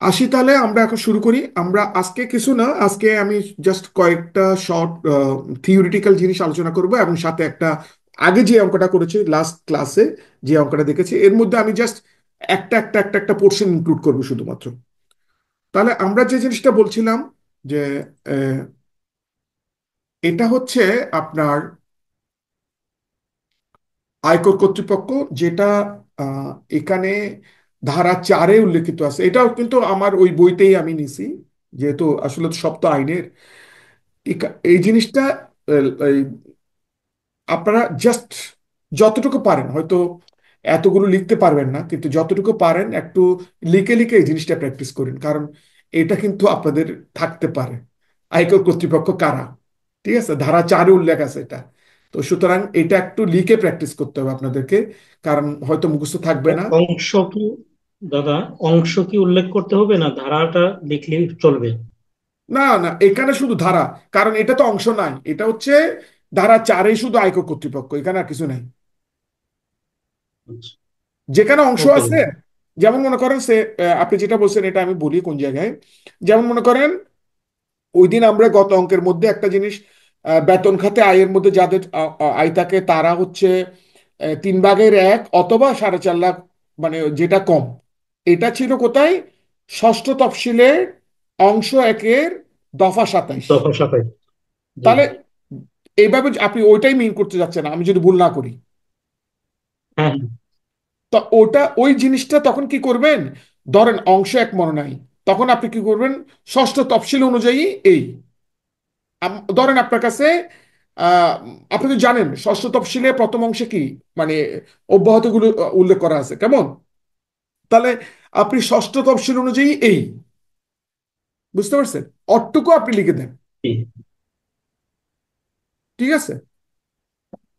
আসি, তাহলে আমরা এখন শুরু করি। আমরা আজকে কিছু না, আজকে আমি জাস্ট কয়েকটা শর্ট থিওরিটিক্যাল জিনিস আলোচনা করব, এবং সাথে একটা আগে যে অঙ্কটা করেছি লাস্ট ক্লাসে, যে অঙ্কটা দেখেছি এর মধ্যে আমি জাস্ট একটা পোর্শন ইনক্লুড করবো শুধুমাত্র। তাহলে আমরা যে জিনিসটা বলছিলাম যে আহ, এটা হচ্ছে আপনার আয়কর কর্তৃপক্ষ, যেটা আহ, এখানে ধারা 4-এ উল্লেখিত আছে। এটাও কিন্তু আমার ওই বইতেই আমি নিছি, যেহেতু আসলে তো সব তো আইনের এই জিনিসটা। এই আপনারা জাস্ট যতটুকু পারেন, হয়তো এতগুলো লিখতে পারবেন না, কিন্তু যতটুকু পারেন একটু লিখে লিখে এই জিনিসটা প্র্যাকটিস করেন, কারণ এটা কিন্তু আপনাদের থাকতে পারে। আয়কর কর্তৃপক্ষ কারা, ঠিক আছে, ধারা 4-এ উল্লেখ আছে এটা। তো সুতরাং এটা একটু লিখে প্র্যাকটিস করতে হবে আপনাদেরকে, কারণ হয়তো মুখস্থ থাকবে না। অংশ কি দাদা, অংশ কি উল্লেখ করতে হবে না ধারাটা লিখলেই চলবে? না না, এখানে শুধু ধারা, কারণ এটা তো অংশ নাই, এটা হচ্ছে ধারা 4-এ শুধু আয়কর কর্তৃপক্ষ, এখানে আর কিছু নাই। আচ্ছা, যেখানে অংশ ওকে আছে, দাদা। যেমন মনে করেন সে আপনি যেটা বলছেন এটা আমি বলি কোন জায়গায়। যেমন মনে করেন ওই দিন আমরা গত অঙ্কের মধ্যে একটা জিনিস, বেতন খাতে আয়ের মধ্যে যাদের আয় থাকে তারা হচ্ছে 3/1 অথবা 4.5 লাখ, মানে যেটা কম। এটা ছিল কোথায়? ষষ্ঠ তফসিলের অংশ 1-এর দফা 27। দফা সাপেক্ষে। জি। তাহলে এইভাবে আপনি ওইটাই মিন করতে যাচ্ছেন, আমি যদি ভুল না করি। হ্যাঁ, হ্যাঁ। তো ওটা ওই জিনিসটা তখন কি করবেন? ধরেন অংশ 1 মনে নাই, তখন আপনি কি করবেন? ষষ্ঠ তফসিল অনুযায়ী এই ধরেন আপনার কাছে আহ আপনি তো জানেন ষষ্ঠ তফসিলে প্রথম অংশে কি, মানে অব্যাহতিগুলো উল্লেখ করা আছে কেমন। তাহলে আপনি ষষ্ঠ তফসিল অনুযায়ী এই, বুঝতে পারছেন, অটুকু আপনি লিখে দেন। জি। ঠিক আছে।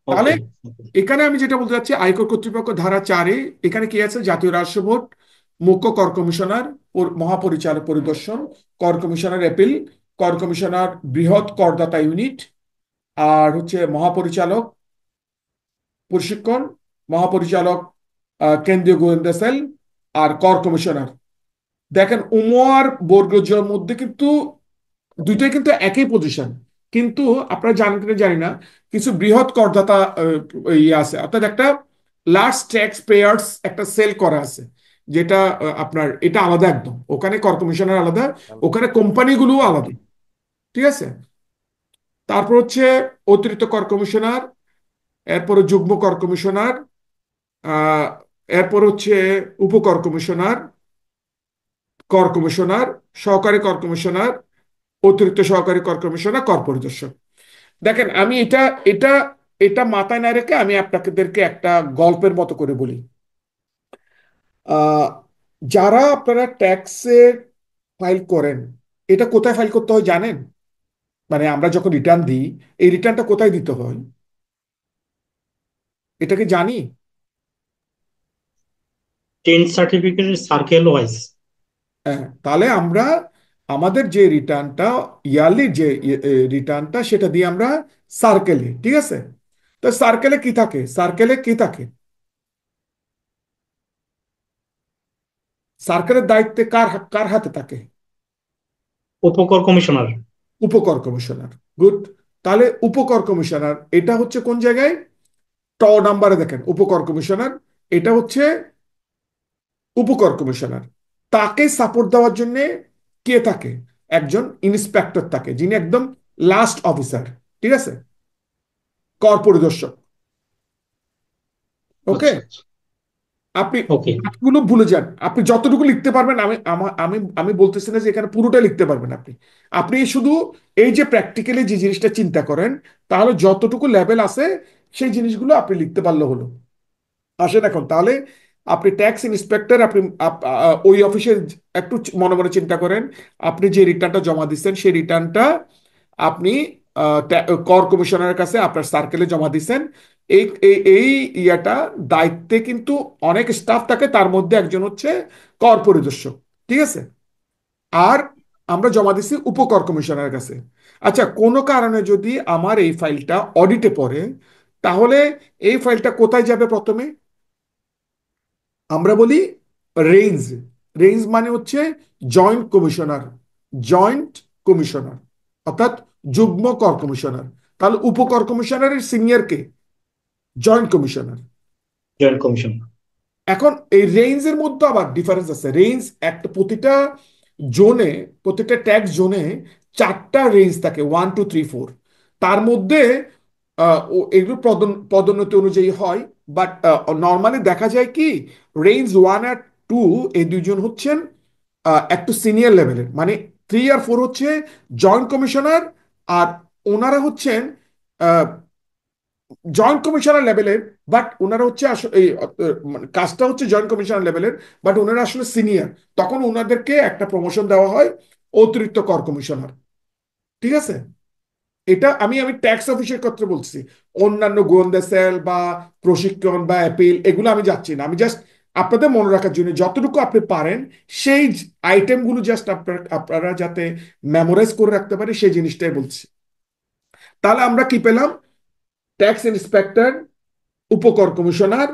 তাহলে ওকে। এখানে আমি যেটা বলতে চাচ্ছি, আয়কর কর্তৃপক্ষ ধারা 4-এ এখানে কি আছে? জাতীয় রাজস্ব বোর্ড, মুখ্য কর কমিশনার, মহাপরিচালক পরিদর্শন, কর কমিশনার অ্যাপিল, কর কমিশনার বৃহৎ করদাতা ইউনিট, আর হচ্ছে মহাপরিচালক প্রশিক্ষণ, মহাপরিচালক কেন্দ্রীয় গোয়েন্দা সেল, আর কর কমিশনার। দেখেন উমর বর্গজের মধ্যে কিন্তু দুইটাই কিন্তু একই পজিশন, কিন্তু আপনারা জানেন কিনা জানি না, কিছু বৃহৎ করদাতা ইয়ে আছে, অর্থাৎ একটা লার্জ ট্যাক্স পেয়ার্স একটা সেল করা আছে, যেটা আপনার এটা আলাদা একদম, ওখানে কর কমিশনার আলাদা, ওখানে কোম্পানিগুলোও আলাদা। ঠিক আছে। তারপর হচ্ছে অতিরিক্ত কর কমিশনার, এরপরে যুগ্ম কর কমিশনার, আহ এরপর হচ্ছে উপকর কমিশনার, কর কমিশনার, সহকারী কর কমিশনার, অতিরিক্ত সহকারী কর কমিশনার, কর পরিদর্শক। দেখেন আমি এটা এটা এটা মাথায় না রেখে আমি আপনাদেরকে একটা গল্পের মতো করে বলি। আহ, যারা আপনারা ট্যাক্সের ফাইল করেন, এটা কোথায় ফাইল করতে হয় জানেন? মানে আমরা যখন রিটার্ন দিই, এই রিটার্নটা কোথায় দিতে হয় এটা কি জানি? টেন্থ সার্টিফিকেটের সার্কেল ওয়াইজ। হ্যাঁ, তাহলে আমরা আমাদের যে রিটার্নটা, ইয়ারলি যে রিটার্নটা, সেটা দিয়ে আমরা সার্কেলে, ঠিক আছে। তো সার্কেলে কি থাকে? সার্কেলে কি থাকে? সার্কেলের দায়িত্বে কার কার হাতে থাকে? উপকর কমিশনার। উপকর কমিশনার। গুড। তাহলে উপকর কমিশনার এটা হচ্ছে কোন জায়গায়? নাম্বারে দেখেন উপকর কমিশনার, এটা হচ্ছে উপকর কমিশনার। তাকে সাপোর্ট দেওয়ার জন্য কে থাকে? একজন ইন্সপেক্টর থাকে, যিনি একদম লাস্ট অফিসার, ঠিক আছে, কর পরিদর্শক। ওকে। আচ্ছা, আচ্ছা। আপনি ওকে। বাকিগুলো ভুলে যান, আপনি যতটুকু লিখতে পারবেন, আমি আমি বলতেছি না যে এখানে পুরোটা লিখতে পারবেন আপনি। আপনি শুধু এই যে প্র্যাকটিক্যালি যে জিনিসটা চিন্তা করেন, তাহলে যতটুকু লেভেল আছে সেই জিনিসগুলো আপনি লিখতে পারলে হলো। আসেন এখন তাহলে, আপনি ট্যাক্স ইন্সপেক্টর, আপনি ওই অফিসে একটু মনে মনে চিন্তা করেন, আপনি যে রিটার্নটা জমা দিচ্ছেন সেই রিটার্নটা আপনি কর কমিশনারের কাছে আপনার সার্কেলে জমা দিচ্ছেন। এই এই এই ইয়াটা দায়িত্বে কিন্তু অনেক স্টাফ থাকে, তার মধ্যে একজন হচ্ছে কর পরিদর্শক, ঠিক আছে। আর আমরা জমা দিচ্ছি উপকর কমিশনারের কাছে। আচ্ছা, কোনো কারণে যদি আমার এই ফাইলটা অডিটে পড়ে, তাহলে এই ফাইলটা কোথায় যাবে প্রথমে? আমরা বলি রেঞ্জ। রেঞ্জ মানে হচ্ছে জয়েন্ট কমিশনার, জয়েন্ট কমিশনার অর্থাৎ যুগ্ম কর কমিশনার। তাহলে উপকর কমিশনারের সিনিয়র কে? Joint commissioner. Joint commission. এখন এই রেঞ্জের মধ্যে আবার ডিফারেন্স আছে। রেঞ্জ একটা প্রতিটা জোনে, প্রতিটা ট্যাক্স জোনে চারটা রেঞ্জ থাকে, 1 2 3 4। তার মধ্যে এগুলো পদোন্নতি অনুযায়ী হয়। বাট নর্মালি দেখা যায় কি, রেঞ্জ 1 আর 2 এই দুইজন হচ্ছেন একটু সিনিয়র লেভেলের, মানে 3 আর 4 হচ্ছে জয়েন্ট কমিশনার, আর ওনারা হচ্ছেন জয়েন্ট কমিশনার লেভেলের, বাট ওনারা হচ্ছে এই মানে কাজটা হচ্ছে জয়েন্ট কমিশনার লেভেলের, বাট ওনারা আসলে সিনিয়র। তখন ওনাদেরকে একটা প্রমোশন দেওয়া হয় অতিরিক্ত কর কমিশনার। ঠিক আছে? এটা আমি আমি ট্যাক্স অফিসের ক্ষেত্রে বলছি। অন্যান্য গোয়েন্দা সেল বা প্রশিক্ষণ বা অ্যাপিল এগুলো আমি যাচ্ছি না, আমি জাস্ট আপনাদের মনে রাখার জন্য যতটুকু আপনি পারেন সেই আইটেমগুলো জাস্ট আপনারা যাতে মেমোরাইজ করে রাখতে পারে সেই জিনিসটাই বলছি। তাহলে আমরা কি পেলাম? ট্যাক্স ইন্সপেক্টর, উপকর কমিশনার,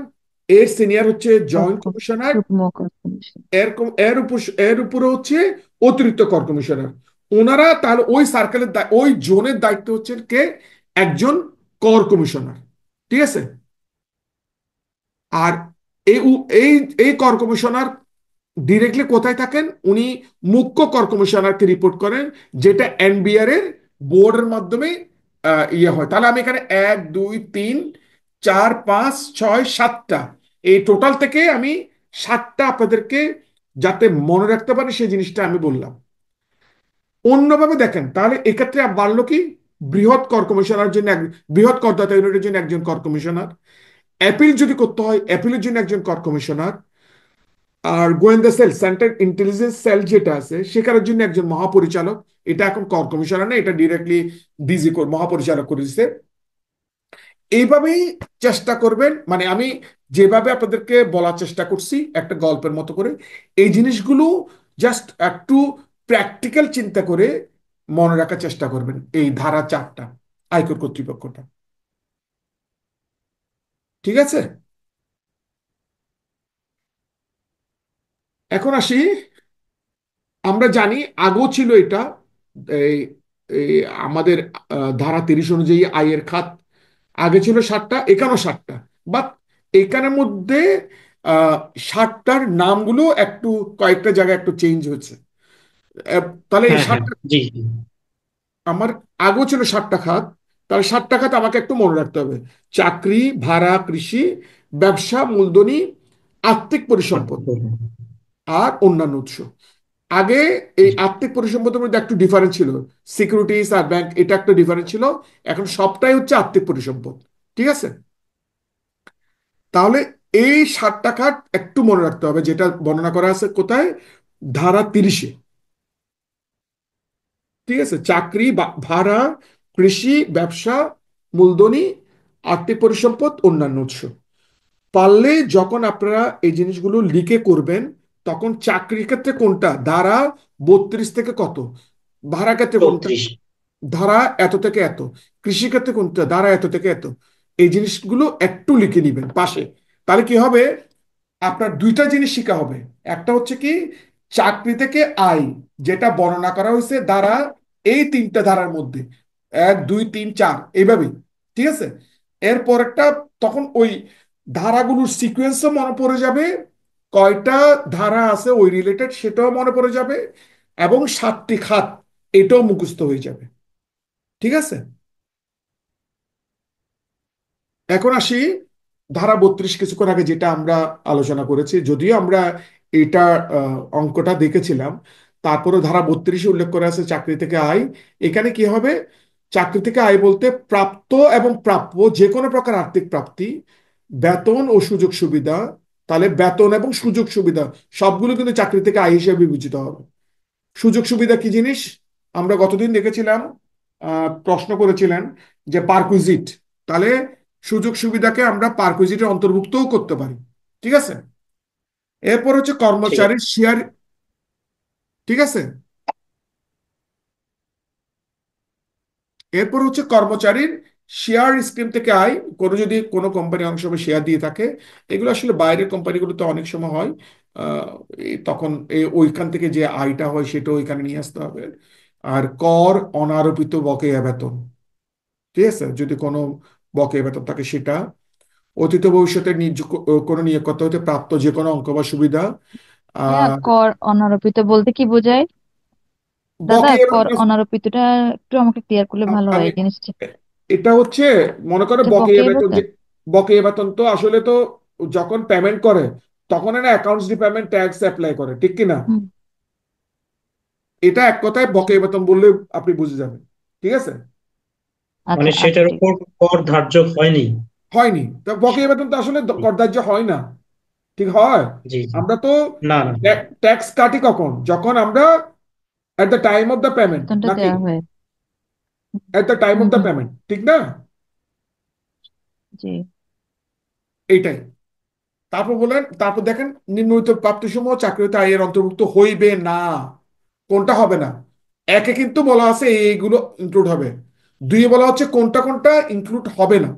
এর সিনিয়র হচ্ছে জয়েন্ট কমিশনার, যুগ্ম কমিশন। এর এর উপর এর উপরে হচ্ছে অতিরিক্ত কর কমিশনার। ওনারা তাহলে ওই সার্কেলের ওই জোনের দায়িত্ব হচ্ছে কে? একজন কর কমিশনার। ঠিক আছে? আর এই এই এই কর কমিশনার ডিরেক্টলি কোথায় থাকেন? উনি মুখ্য কর কমিশনারকে রিপোর্ট করেন, যেটা এনবিআর এর বোর্ডের মাধ্যমে ইয়ে হয়। তাহলে আমি এখানে 1 2 3 4 5 6 7টা, এই টোটাল থেকে আমি 7টা আপনাদেরকে যাতে মনে রাখতে পারি সেই জিনিসটা আমি বললাম। অন্যভাবে দেখেন তাহলে এক্ষেত্রে বাড়লো কি, বৃহৎ কর কমিশনার জন্য বৃহৎ করদাতা ইউনিটের জন্য একজন কর কমিশনার, অ্যাপিল যদি করতে হয় অ্যাপিলের জন্য একজন কর কমিশনার, আর গোয়েন্দা সেল, সেন্ট্রাল ইন্টেলিজেন্স সেল যেটা আছে সেখানের জন্য একজন মহাপরিচালক। এটা এখন কর কমিশনার না, এটা ডিরেক্টলি ডিজি মহাপরিচালক করে দিচ্ছে। এইভাবেই চেষ্টা করবেন, মানে আমি যেভাবে আপনাদেরকে বলার চেষ্টা করছি একটা গল্পের মতো করে, এই জিনিসগুলো জাস্ট একটু প্র্যাকটিক্যাল চিন্তা করে মনে রাখার চেষ্টা করবেন এই ধারা 4টা, আয়কর কর্তৃপক্ষটা। ঠিক আছে? এখন আসি, আমরা জানি আগেও ছিল এটা, এই এই আমাদের ধারা 30 অনুযায়ী আয়ের খাত আগে ছিল 7টা, এখানেও 7টা। বাট এখানের মধ্যে আহ 7টার নামগুলো একটু কয়েকটা জায়গায় একটু চেঞ্জ হয়েছে। তাহলে এই হ্যাঁ, হ্যাঁ, 7টা, জি, জি। আমার আগেও ছিল 7টা খাত, তাহলে 7টা খাত আমাকে একটু মনে রাখতে হবে: চাকরি, ভাড়া, কৃষি, ব্যবসা, মূলধনী, আর্থিক পরিসম্পদ, আর অন্যান্য উৎস। আগে এই আর্থিক পরিসম্পদের মধ্যে একটু ডিফারেন্স ছিল, সিকিউরিটিজ আর ব্যাংক, এটা একটা ডিফারেন্স ছিল। এখন সবটাই হচ্ছে আর্থিক পরিসম্পদ। ঠিক আছে? তাহলে এই 7টা খাত একটু মনে রাখতে হবে, যেটা বর্ণনা করা আছে কোথায়? ধারা 30-এ। ঠিক আছে? চাকরি, ভাড়া, কৃষি, ব্যবসা, মূলধনী, আর্থিক পরিসম্পদ, অন্যান্য উৎস। পারলে যখন আপনারা এই জিনিসগুলো লিখে করবেন, তখন চাকরির ক্ষেত্রে কোনটা ধারা 32 থেকে কত, ভাড়া ক্ষেত্রে কোনটা 34। ধারা এত থেকে এত, কৃষিক্ষেত্রে কোনটা ধারা এত থেকে এত, এই জিনিসগুলো একটু লিখে নিবেন পাশে। তাহলে কি হবে? আপনার দুইটা জিনিস শিখা হবে। একটা হচ্ছে কি, চাকরি থেকে আয়, যেটা বর্ণনা করা হয়েছে ধারা, এই 3টা ধারার মধ্যে 1 2 3 4 এইভাবেই। ঠিক আছে? এরপর একটা, তখন ওই ধারাগুলোর সিকোয়েন্সও মনে পড়ে যাবে, কয়টা ধারা আছে ওই রিলেটেড সেটাও মনে পড়ে যাবে, এবং 7টি খাত এটাও মুখস্থ হয়ে যাবে। ঠিক আছে? এখন আসি ধারা 32, কিছুক্ষণ আগে যেটা আমরা আলোচনা করেছি, যদিও আমরা এটা অঙ্কটা দেখেছিলাম, তারপরে ধারা 32-এ উল্লেখ করা আছে চাকরি থেকে আয়। এখানে কি হবে? চাকরি থেকে আয় বলতে প্রাপ্ত এবং প্রাপ্য যে কোনো প্রকার আর্থিক প্রাপ্তি, বেতন ও সুযোগ সুবিধা। তাহলে বেতন এবং সুযোগ সুবিধা সবগুলো কিন্তু চাকরি থেকে আয় হিসেবে বিবেচিত হবে। সুযোগ সুবিধা কি জিনিস? আমরা গতদিন দেখেছিলাম, প্রশ্ন করেছিলেন যে পারকুইজিট। তাহলে সুযোগ সুবিধাকে আমরা পারকুইজিটের অন্তর্ভুক্তও করতে পারি। ঠিক আছে? এরপর হচ্ছে ঠিক আছে। কর্মচারীর শেয়ার। ঠিক আছে? এরপর হচ্ছে কর্মচারীর শেয়ার স্কিম থেকে আয়, কোনো যদি কোনো কোম্পানি অনেক সময় শেয়ার দিয়ে থাকে, এগুলো আসলে বাইরের কোম্পানিগুলোতে অনেক সময় হয়, আহ, তখন ওইখান থেকে যে আয়টা হয় সেটা ওইখানে নিয়ে আসতে হবে। আর কর অনারোপিত বকেয়া বেতন, ঠিক আছে, যদি কোনো বকেয়া বেতন থাকে সেটা, অতীত ভবিষ্যতে কোনো নিয়োগকর্তা হতে প্রাপ্ত যে কোনো অঙ্ক বা সুবিধা। হ্যাঁ, আর কর অনারোপিত বলতে কি বোঝায়? দাদা, বকেয়া কর বেতন অনারোপিতটা একটু আমাকে ক্লিয়ার করলে ভালো হয় আমি এই জিনিসটা। এটা হচ্ছে, মনে করো এটা বকেয়া বকেয়া বেতন যে, বেতন। বকেয়া বেতন তো আসলে তো যখন পেমেন্ট করে তখন এরা অ্যাকাউন্টস ডিপার্টমেন্ট ট্যাক্স অ্যাপ্লাই করে, ঠিক কি না? হুম। এটা এক কথায় আচ্ছা বকেয়া বেতন বললে আপনি বুঝে যাবেন, ঠিক আছে। মানে আচ্ছা আচ্ছা, সেটার ঠিক উপর আছে। কর ধার্য হয়নি। হয়নি তো বকেয়া বেতন তো আসলে করদার্য হয় না, ঠিক হয়? জি জি। আমরা তো না না। ট্যাক্স কাটি কখন, যখন আমরা at the time of the payment, বেতনটা নাকি দেওয়া হয়। At the time hmm of the hmm. Payment, ঠিক না? জি। এইটাই। তারপর বলেন, তারপর দেখেন নিম্নলিখিত প্রাপ্তিসমূহ চাকরিতে আয়ের অন্তর্ভুক্ত হইবে না। কোনটা হবে না? একে কিন্তু বলা আছে এইগুলো ইনক্লুড হবে, দুই বলা হচ্ছে কোনটা কোনটা ইনক্লুড হবে না।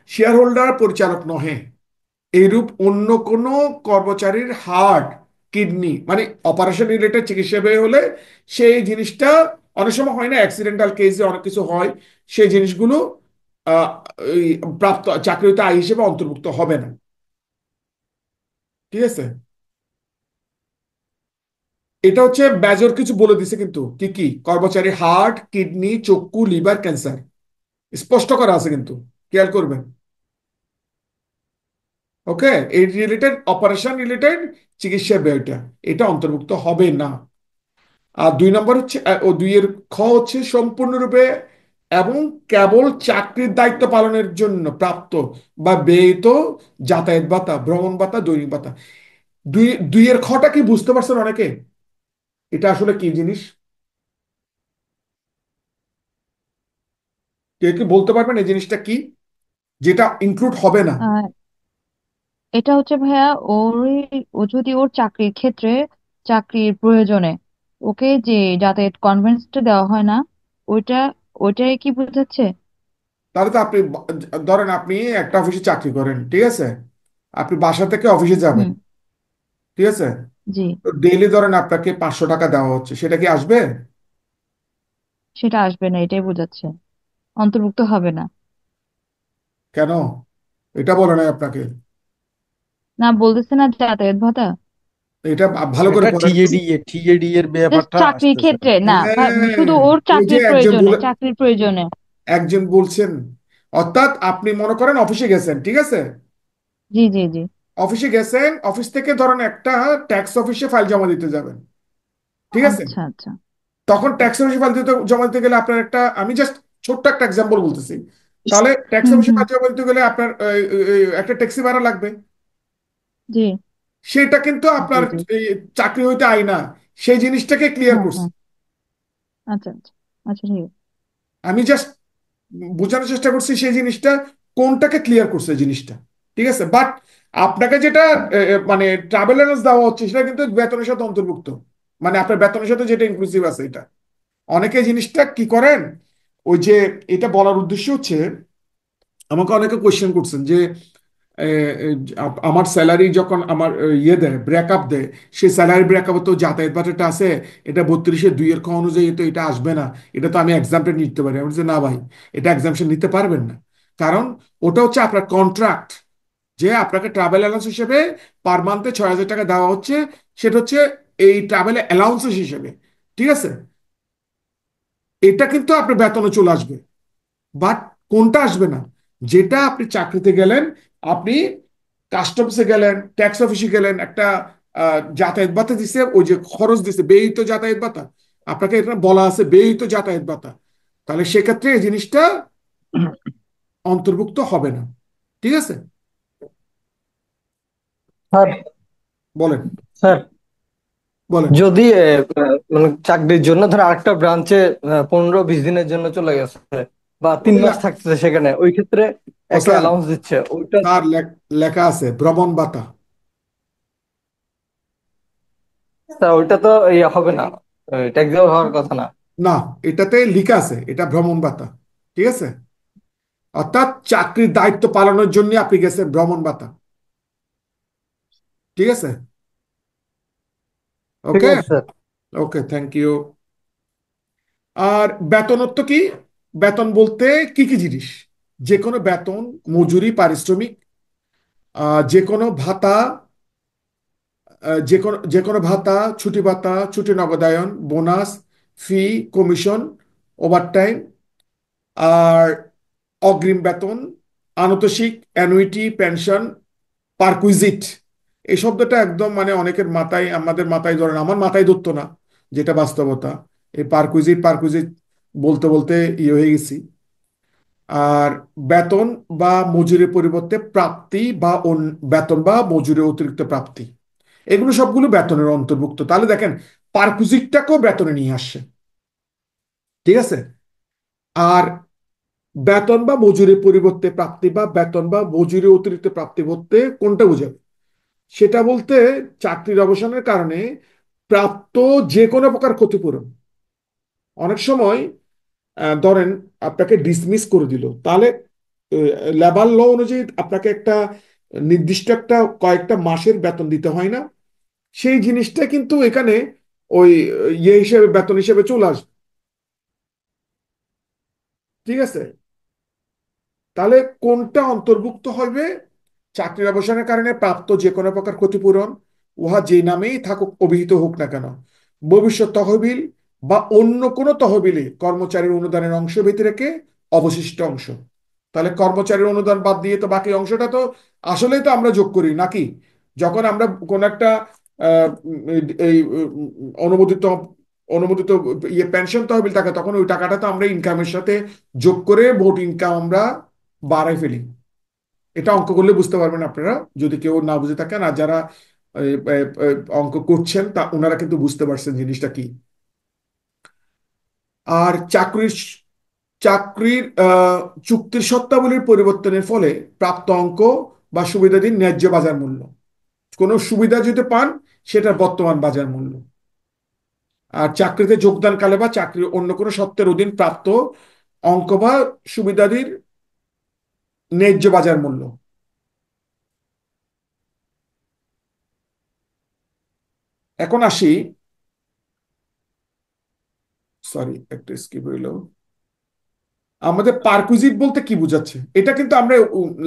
শেয়ার হোল্ডার পরিচালক নহে, এইরূপ অন্য কোনো কর্মচারীর হার্ট, কিডনি মানে অপারেশন রিলেটেড চিকিৎসা ব্যয় হলে সেই জিনিসটা, অনেক সময় হয় না অ্যাক্সিডেন্টাল কেসে অনেক কিছু হয়, সেই জিনিসগুলো আহ, এই প্রাপ্ত চাকরিতে আয় হিসেবে অন্তর্ভুক্ত হবে না, ঠিক আছে। এটা হচ্ছে মেজর কিছু বলে দিছে, কিন্তু কি কি কর্মচারী হার্ট, কিডনি, চক্ষু, লিভার, ক্যান্সার স্পষ্ট করা আছে কিন্তু, খেয়াল করবেন। ওকে, এই রিলেটেড অপারেশন রিলেটেড চিকিৎসা ব্যয়টা এটা অন্তর্ভুক্ত হবে না। আর দুই নম্বর হচ্ছে ও দুইয়ের খ হচ্ছে সম্পূর্ণরূপে এবং কেবল চাকরির দায়িত্ব পালনের জন্য প্রাপ্ত বা ব্যয়িত যাতায়াত ভাতা, ভ্রমণ ভাতা, দৈনিক ভাতা। দুইয়ের খটা কি বুঝতে পারছেন অনেকে? এটা আসলে কি জিনিস, কে কি বলতে পারবেন এই জিনিসটা কি, যেটা ইনক্লুড হবে না? আহ, এটা হচ্ছে ভাইয়া, ও যদি ওর চাকরির ক্ষেত্রে, চাকরির প্রয়োজনে ওকে যে যাতায়াত কনভেন্সটা দেওয়া হয় না, ওইটা ওইটাই কি বোঝাচ্ছে? তাহলে তো আপনি ধরেন আপনি একটা অফিসে চাকরি করেন, ঠিক আছে, আপনি বাসা থেকে অফিসে যাবেন, হুম। ঠিক আছে, জি। তো ডেইলি ধরেন আপনাকে 500 টাকা দেওয়া হচ্ছে, সেটা কি আসবে? সেটা আসবে না, এটাই বোঝাচ্ছে। অন্তর্ভুক্ত হবে না। কেন? এটা বলে নাই আপনাকে? না, বলতেছে না যাতায়াত ভাতা। এটা ভালো করে এটা পড়েন তো। টিএডি এর জাস্ট ব্যাপারটা চাকরির আসতেছে। ক্ষেত্রে না ভাই, হ্যাঁ, শুধু ওর ওই যে চাকরির একজন প্রয়োজনে, বলে, চাকরির প্রয়োজনে। একজন বলছেন, অর্থাৎ আপনি মনে করেন অফিসে গেছেন, ঠিক আছে, জি জি জি। অফিসে গেছেন, অফিস থেকে ধরেন একটা ট্যাক্স অফিসে ফাইল জমা দিতে যাবেন, ঠিক আছে। আচ্ছা আচ্ছা। তখন ট্যাক্স অফিসে ফাইল দিতে জমা দিতে গেলে আপনার একটা, আমি জাস্ট ছোট্ট একটা এক্সাম্পল বলতেছি, তাহলে ট্যাক্স হুম অফিসে হুম। ফাইল জমা দিতে গেলে আপনার একটা ট্যাক্সি ভাড়া লাগবে, জি সেটা কিন্তু জি আপনার জি। এই চাকরি হইতে আয় না, সেই জিনিসটাকে ক্লিয়ার হ্যাঁ করছে। হ্যাঁ। আচ্ছা আচ্ছা। আচ্ছা, ঠিক আছে। আমি জাস্ট বোঝানোর চেষ্টা করছি সেই জিনিসটা কোনটাকে ক্লিয়ার করছে জিনিসটা, ঠিক আছে। বাট আপনাকে যেটা মানে ট্রাভেল অ্যালাউন্স দেওয়া হচ্ছে সেটা কিন্তু বেতনের সাথে অন্তর্ভুক্ত, মানে আপনার বেতনের সাথে যেটা ইনক্লুসিভ আছে এটা। অনেকে জিনিসটা কি করেন, ওই যে, এটা বলার উদ্দেশ্য হচ্ছে, আমাকে অনেকে কোয়েশ্চেন করছেন যে এ, এ, আমার স্যালারি যখন আমার ইয়ে দেয়, ব্রেকআপ দেয়, সেই স্যালারি ব্রেকআপে তো যাতায়াত ভাতাটা আছে, এটা 32(2) খ অনুযায়ী তো এটা আসবে না, এটা তো আমি এক্সামশন নিতে পারি। আমি বলছি, না ভাই, এটা এক্সামশন নিতে পারবেন না, কারণ ওটা হচ্ছে আপনার কন্ট্রাক্ট, যে আপনাকে ট্রাভেল অ্যালাউন্স হিসেবে পার মান্থে 6,000 টাকা দেওয়া হচ্ছে, সেটা হচ্ছে এই ট্রাভেল অ্যালাউন্স হিসেবে, ঠিক আছে। এটা কিন্তু আপনার বেতনে চলে আসবে, বাট কোনটা আসবে না, যেটা আপনি চাকরিতে গেলেন, আপনি কাস্টমসে গেলেন, ট্যাক্স অফিসে গেলেন, একটা যাতায়াত ভাতা দিছে, ওই যে খরচ দিছে ব্যয়িত যাতায়াত ভাতা, আপনাকে এটা বলা আছে ব্যয়িত যাতায়াত ভাতা, তাহলে সেক্ষেত্রে এই জিনিসটা অন্তর্ভুক্ত হবে না, ঠিক আছে। স্যার, বলেন, স্যার, বলেন। যদি মানে চাকরির জন্য ধর আরেকটা ব্রাঞ্চে 15-20 দিনের জন্য চলে গেছে, বা তিন ওগুলা, মাস থাকতেছে সেখানে, ওই ক্ষেত্রে ও একটা স্যার, অ্যালাউন্স দিচ্ছে ওইটা। তার লেখা আছে ভ্রমণ ভাতা। স্যার ওইটা তো ইয়ে হবে না, ট্যাক্সেবল হওয়ার কথা না। না, এটাতে লেখা আছে এটা ভ্রমণ ভাতা, ঠিক আছে, অর্থাৎ চাকরির দায়িত্ব পালনের জন্য আপনি গেছেন ভ্রমণ ভাতা। ঠিক আছে? ঠিক ওকে, আছে স্যার। Okay, thank you. আর বেতনত্ব কি? বেতন বলতে কি কি জিনিস? যে কোনো বেতন, মজুরি, পারিশ্রমিক, যে কোনো ভাতা, যে কোনো ভাতা, ছুটি ভাতা, ছুটি নগদায়ন, বোনাস, ফি, কমিশন, ওভারটাইম, আর অগ্রিম বেতন, আনুতোষিক, অ্যানুইটি, পেনশন, পারকুইজিট। এই শব্দটা একদম মানে অনেকের মাথায়, আমাদের মাথায় ধরেন, আমার মাথায় ধরতো না, যেটা বাস্তবতা। এই পারকুইজিট পারকুইজিট বলতে বলতে ইয়ে হয়ে গেছি। আর বেতন বা মজুরির পরিবর্তে প্রাপ্তি বা বেতন বা মজুরির অতিরিক্ত প্রাপ্তি, এগুলো সবগুলো বেতনের অন্তর্ভুক্ত। তাহলে দেখেন, পারকুইজিটটাকেও বেতনে নিয়ে আসছে। ঠিক আছে? আর বেতন বা মজুরির পরিবর্তে প্রাপ্তি বা বেতন বা মজুরি অতিরিক্ত প্রাপ্তি বলতে কোনটা বোঝাবে? সেটা বলতে চাকরির অবসানের কারণে প্রাপ্ত যে কোনো প্রকার ক্ষতিপূরণ। অনেক সময় ধরেন আপনাকে ডিসমিস করে দিল, তাহলে লেবার ল অনুযায়ী আপনাকে একটা নির্দিষ্ট একটা কয়েকটা মাসের বেতন দিতে হয় না? সেই জিনিসটা কিন্তু এখানে ওই ইয়ে হিসেবে, বেতন হিসেবে চলে আসবে। ঠিক আছে? তাহলে কোনটা অন্তর্ভুক্ত হবে? চাকরির অবসানের কারণে প্রাপ্ত যে কোনো প্রকার ক্ষতিপূরণ, উহা যেই নামেই থাকুক, অভিহিত হোক না কেন, ভবিষ্যৎ তহবিল বা অন্য কোনো তহবিলে কর্মচারীর অনুদানের অংশ ব্যতী রেখে অবশিষ্ট অংশ। তাহলে কর্মচারীর অনুদান বাদ দিয়ে তো বাকি অংশটা তো আসলেই তো আমরা যোগ করি নাকি? যখন আমরা কোন একটা এই অনুমোদিত অনুমোদিত ইয়ে পেনশন তহবিল থাকে, তখন ওই টাকাটা তো আমরা ইনকামের সাথে যোগ করে মোট ইনকাম আমরা বাড়াই ফেলি। এটা অঙ্ক করলে বুঝতে পারবেন আপনারা, যদি কেউ না বুঝে থাকেন। আর যারা অঙ্ক করছেন তা ওনারা কিন্তু বুঝতে পারছেন জিনিসটা কি। আর চাকরির চুক্তির শর্তাবলীর পরিবর্তনের ফলে প্রাপ্ত অঙ্ক বা সুবিধাদির ন্যায্য বাজার মূল্য, কোনো সুবিধা যদি পান সেটার বর্তমান বাজার মূল্য। আর চাকরিতে যোগদানকালে বা চাকরির অন্য কোনো শর্তের অধীন প্রাপ্ত অঙ্ক বা সুবিধাদির ন্যায্য বাজার মূল্য। এখন আসি, সরি একটু স্কিপ হইল, আমাদের পারকুইজিট বলতে কি বুঝাচ্ছে? এটা কিন্তু আমরা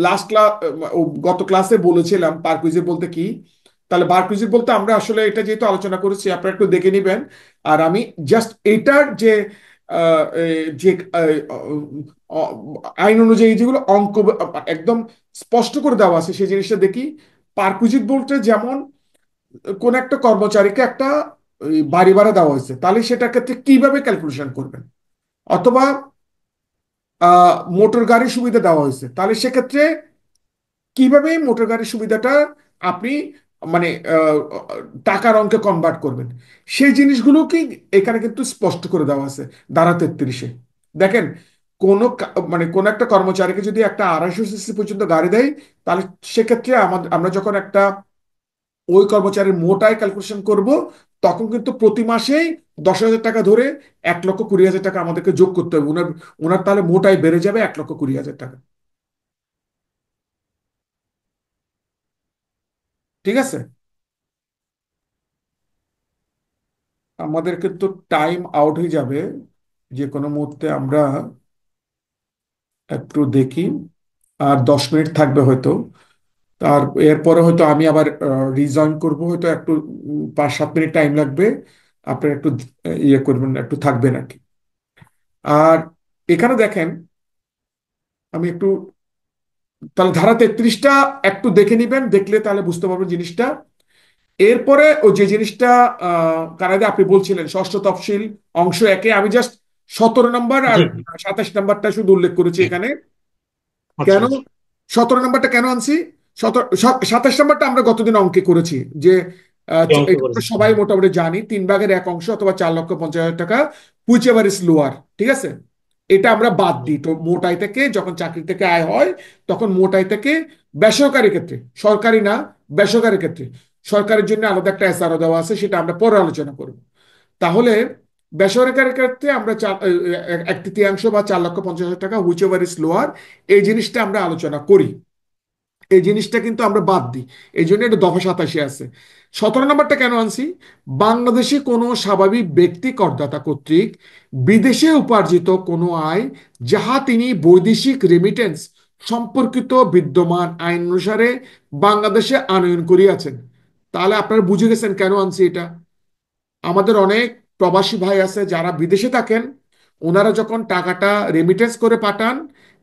লাস্ট ক্লাস, গত ক্লাসে বলেছিলাম পারকুইজিট বলতে কি। তাহলে পারকুইজিট বলতে আমরা আসলে এটা যেহেতু আলোচনা করেছি, আপনারা একটু দেখে নিবেন। আর আমি জাস্ট এটার যে যে আইন অনুযায়ী যেগুলো অঙ্ক একদম স্পষ্ট করে দেওয়া আছে সেই জিনিসটা দেখি। পারকুইজিট বলতে যেমন কোন একটা কর্মচারীকে একটা বাড়ি ভাড়া দেওয়া হয়েছে, তাহলে সেটার ক্ষেত্রে কিভাবে ক্যালকুলেশন করবেন? অথবা মোটর গাড়ির সুবিধা দেওয়া হয়েছে, তাহলে সেক্ষেত্রে কিভাবে মোটর গাড়ির সুবিধাটা আপনি মানে টাকার অঙ্কে কনভার্ট করবেন? সেই জিনিসগুলো কি এখানে কিন্তু স্পষ্ট করে দেওয়া আছে ধারা 33-এ। দেখেন, মানে কোন একটা কর্মচারীকে যদি একটা 250 সিসি পর্যন্ত গাড়ি দেয়, তাহলে সেক্ষেত্রে আমরা যখন একটা ওই কর্মচারীর মোটাই ক্যালকুলেশন করব, তখন কিন্তু প্রতি মাসেই 10,000 টাকা ধরে 1,20,000 টাকা আমাদেরকে যোগ করতে হবে। ওনার ওনার তাহলে মোটাই বেড়ে যাবে 1,20,000 টাকা। ঠিক আছে? আমাদের কিন্তু টাইম আউট হয়ে যাবে যে কোনো মুহূর্তে, আমরা একটু দেখি। আর 10 মিনিট থাকবে হয়তো। তার এরপরে হয়তো আমি আবার রিজয়েন করব, হয়তো একটু 5-7 মিনিট টাইম লাগবে। আপনারা একটু ইয়ে করবেন, একটু থাকবেন আর কি। আর এখানে দেখেন, আমি একটু, তাহলে ধারা 33টা একটু দেখে নিবেন, দেখলে তাহলে বুঝতে পারবেন জিনিসটা। এরপরে ও যে জিনিসটা কানাডা আপনি বলছিলেন ষষ্ঠ তফসিল অংশ একে, আমি জাস্ট 17 নম্বর আর জি। 27 নম্বরটা শুধু উল্লেখ করেছি এখানে। আচ্ছা কেন আচ্ছা। 17 নম্বরটা কেন আনছি? 27 নম্বরটা আমরা গতদিন অঙ্কে করেছি যে কি অঙ্ক এটা আমরা করেছেন? সবাই মোটামুটি জানি, 3/1 অংশ অথবা 4,50,000 টাকা, হুইচ এভার ইজ লোয়ার। ঠিক আছে? এটা আমরা বাদ দিই তো মোটাই থেকে, যখন চাকরি থেকে আয় হয় তখন মোটাই থেকে বেসরকারি ক্ষেত্রে, সরকারি না, বেসরকারি ক্ষেত্রে সরকারের জন্য আলাদা একটা এসআরও দেওয়া আছে, সেটা আমরা পরে আলোচনা করব। তাহলে বেসরকারি ক্ষেত্রে আমরা 1/3 বা 4,50,000 টাকা, হুইচ এভার ইজ লোয়ার, এই জিনিসটা আমরা আলোচনা করি। এই জিনিসটা কিন্তু আমরা বাদ দিই, এই জন্য এটা দফা 87 আছে। 17 নম্বরটা কেন আনছি? বাংলাদেশে কোনো স্বাভাবিক ব্যক্তি করদাতা কর্তৃক বিদেশে উপার্জিত কোনো আয় যাহা তিনি বৈদেশিক রেমিটেন্স সম্পর্কিত বিদ্যমান আইন অনুসারে বাংলাদেশে আনয়ন করিয়াছেন। তাহলে আপনারা বুঝে গেছেন কেন আনছি এটা। আমাদের অনেক প্রবাসী ভাই আছে যারা বিদেশে থাকেন, ওনারা যখন টাকাটা রেমিটেন্স করে পাঠান,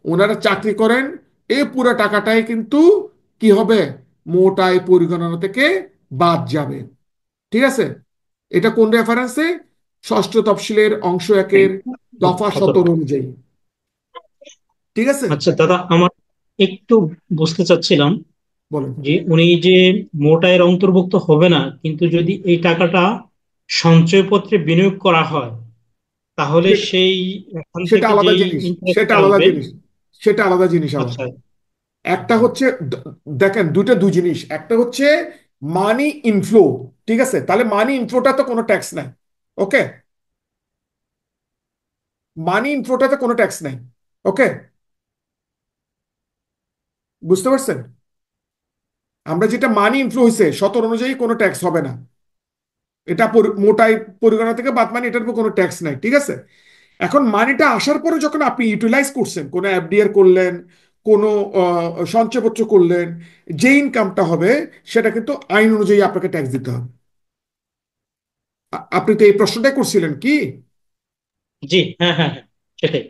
ওনারা চাকরি করেন, এই পুরো টাকাটাই কিন্তু কি হবে, মোট আয় পরিগণনা থেকে বাদ যাবে। ঠিক আছে? এটা কোন রেফারেন্সে? ষষ্ঠ তফসিলের অংশ 1-এর দফা 17 17। অনুযায়ী। ঠিক আছে, আচ্ছা দাদা, আমার একটু বুঝতে চাচ্ছিলাম বলেন। যে উনি যে মোট আয়ের অন্তর্ভুক্ত হবে না, কিন্তু যদি এই টাকাটা সঞ্চয়পত্রে বিনিয়োগ করা হয়, তাহলে সে- সেই এখান সেটা থেকে আলাদা যেই জিনিস, সেটা ইন্টারেস্টটা আলাদা আসবে। জিনিস, সেটা আলাদা জিনিস আবার। আচ্ছা। একটা হচ্ছে দেখেন দুইটা দুই জিনিস, একটা হচ্ছে মানি ইনফ্লো। ঠিক আছে, তাহলে মানি ইনফ্লোটা তো কোনো ট্যাক্স নাই। ওকে, মানি ইনফ্লোটাতে কোনো ট্যাক্স নাই। ওকে, বুঝতে পারছেন? আমরা যেটা মানি ইনফ্লো হয়েছে 17 অনুযায়ী কোনো ট্যাক্স হবে না। এটা মোটাই পরিগণনা থেকে বাদ, মানে এটার উপর কোনো ট্যাক্স নাই। ঠিক আছে, এখন মানিটা আসার পরে যখন আপনি ইউটিলাইজ করছেন, কোনো এফডিআর করলেন, কোনো সঞ্চয়পত্র করলেন, যে ইনকামটা হবে সেটা কিন্তু আইন অনুযায়ী আপনাকে ট্যাক্স দিতে হবে। আপনি তো এই প্রশ্নটাই করছিলেন কি? জি, হ্যাঁ হ্যাঁ হ্যাঁ, সেটাই।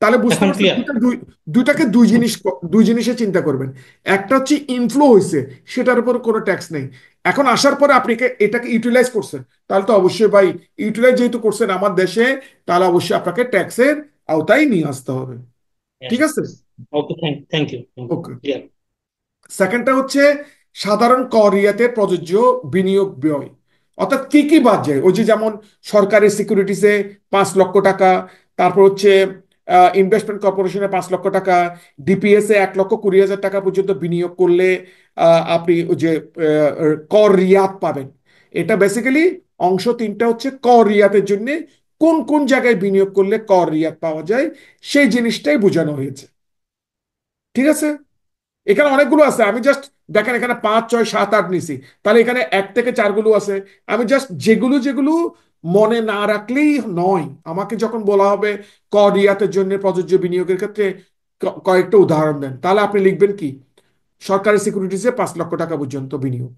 তাহলে বুঝতে এখন পারছেন ক্লিয়ার। দুইটাকে দুই জিনিসে চিন্তা করবেন। একটা হচ্ছে ইনফ্লো হয়েছে, সেটার উপর কোনো ট্যাক্স নেই। এখন আসার পরে আপনি এটাকে ইউটিলাইজ করছেন, তাহলে তো অবশ্যই ভাই, ইউটিলাইজ যেহেতু করছেন আমার দেশে, তাহলে অবশ্যই আপনাকে ট্যাক্সের আওতায় নিয়ে আসতে হবে। ঠিক আছে, ওকে, থ্যাংক ইউ। ওকে। ক্লিয়ার। সেকেন্ডটা হচ্ছে সাধারণ কর রিয়াতে প্রযোজ্য বিনিয়োগ ব্যয়, অর্থাৎ কি কি বাদ যায়। ওই যে যেমন সরকারি সিকিউরিটিসে 5 লক্ষ টাকা, তারপর হচ্ছে ইনভেস্টমেন্ট কর্পোরেশনে 5 লক্ষ টাকা, ডিপিএস এ 1,20,000 টাকা পর্যন্ত বিনিয়োগ করলে আপনি ওই যে কর রিয়াত পাবেন। এটা বেসিক্যালি অংশ 3টা হচ্ছে কর রিয়াতের জন্য কোন কোন জায়গায় বিনিয়োগ করলে কর রিয়াত পাওয়া যায়, সেই জিনিসটাই বোঝানো হয়েছে। ঠিক আছে, এখানে অনেকগুলো আছে, আমি জাস্ট দেখেন এখানে 5, 6, 7, 8 নিছি, তাহলে এখানে 1 থেকে 4 গুলো আছে। আমি জাস্ট যেগুলো যেগুলো মনে না রাখলেই নয়, আমাকে যখন বলা হবে করিয়াতের জন্য প্রযোজ্য বিনিয়োগের ক্ষেত্রে কয়েকটা উদাহরণ দেন, তাহলে আপনি লিখবেন কি? সরকারি সিকিউরিটিজে 5 লক্ষ টাকা পর্যন্ত বিনিয়োগ,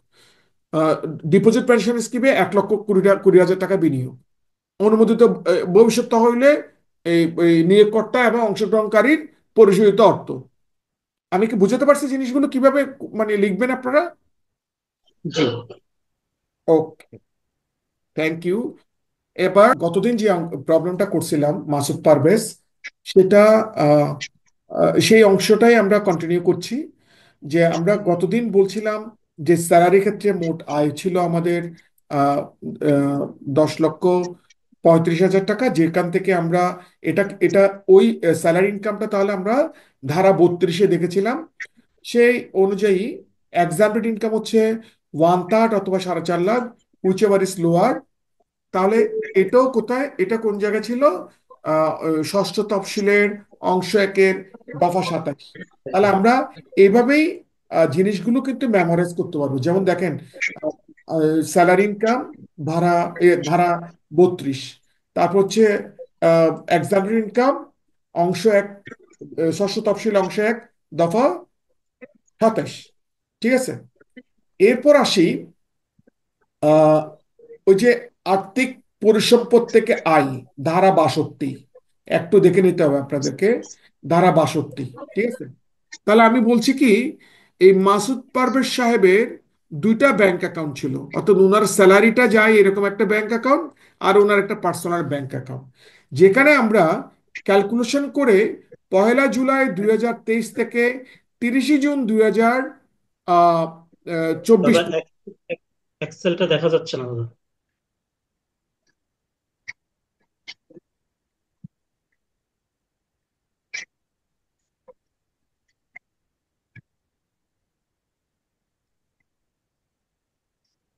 ডিপোজিট পেনশন স্কিমে 1,20,000 টাকা বিনিয়োগ, অনুমোদিত ভবিষ্যৎ তহবিলে এই নিয়োগকর্তা এবং অংশগ্রহণকারীর পরিশোধিত অর্থ। আমি কি বুঝাতে পারছি জিনিসগুলো কিভাবে মানে লিখবেন আপনারা? জি। ওকে, থ্যাংক ইউ। এবার গতদিন যে প্রবলেমটা করছিলাম মাসুদ পারভেজ, সেটা আহ, সেই অংশটাই আমরা কন্টিনিউ করছি। যে আমরা গতদিন বলছিলাম যে স্যালারি ক্ষেত্রে মোট আয় ছিল আমাদের আহ, আহ, 10,35,000 টাকা, যেখান থেকে আমরা এটা এটা ওই স্যালারি ইনকামটা তাহলে আমরা ধারা 32-এ দেখেছিলাম। সেই অনুযায়ী এক্সামটেড ইনকাম হচ্ছে 1/3 অথবা 4.5 lakh, which ever is lower. তাহলে এটাও কোথায়, এটা কোন জায়গায় ছিল? ষষ্ঠ তফসিলের অংশ 1-এর দফা 27। তাহলে আমরা এইভাবেই জিনিসগুলো কিন্তু মেমোরাইজ করতে পারবো। যেমন দেখেন, স্যালারি ইনকাম ধারা 32, তারপর হচ্ছে এক্সামটেড ইনকাম অংশ 1, ষষ্ঠ তফসিল অংশ 1 দফা 27। ঠিক আছে, এরপর আসি আহ ওই যে আর্থিক পরিসম্পদ থেকে আয়, ধারা 62। একটু দেখে নিতে হবে আপনাদেরকে, ধারা 62। ঠিক আছে, তাহলে আমি বলছি কি, এই মাসুদ পারভেজ সাহেবের দুইটা ব্যাংক অ্যাকাউন্ট ছিল, অর্থাৎ ওনার স্যালারিটা যায় এরকম একটা ব্যাংক অ্যাকাউন্ট, আর ওনার একটা পার্সোনাল ব্যাংক অ্যাকাউন্ট, যেখানে আমরা ক্যালকুলেশন করে 1 জুলাই 2023 থেকে 30 জুন 2024 দাদা, এক্সেলটা দেখা যাচ্ছে না দাদা।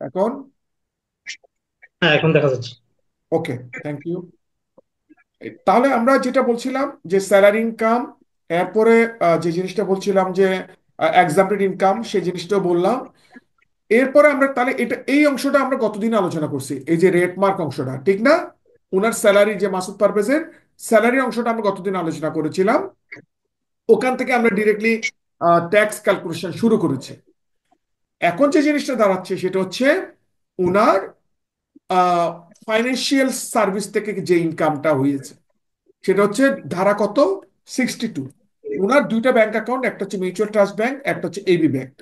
এখন হ্যাঁ, এখন দেখা যাচ্ছে। ওকে, থ্যাংক ইউ। তাহলে আমরা যেটা বলছিলাম যে স্যালারি ইনকাম, এরপরে যে জিনিসটা বলছিলাম যে এক্সাম্পটেড ইনকাম, সেই জিনিসটাও বললাম। এরপরে আমরা তাহলে এটা এই অংশটা আমরা কতদিন আলোচনা করছি, এই যে রেট মার্ক অংশটা, ঠিক না? ওনার স্যালারি, যে মাসুদ পারভেজের স্যালারি অংশটা আমরা কতদিন আলোচনা করেছিলাম, ওখান থেকে আমরা ডিরেক্টলি ট্যাক্স ক্যালকুলেশন শুরু করেছি। এখন যে জিনিসটা দাঁড়াচ্ছে সেটা হচ্ছে ওনার ফাইন্যান্সিয়াল সার্ভিস থেকে যে ইনকামটা হয়েছে সেটা হচ্ছে ধারা কত, 62। ওনার দুইটা ব্যাংক অ্যাকাউন্ট, একটা হচ্ছে মিউচুয়াল ট্রাস্ট ব্যাংক, একটা হচ্ছে এবি ব্যাংক।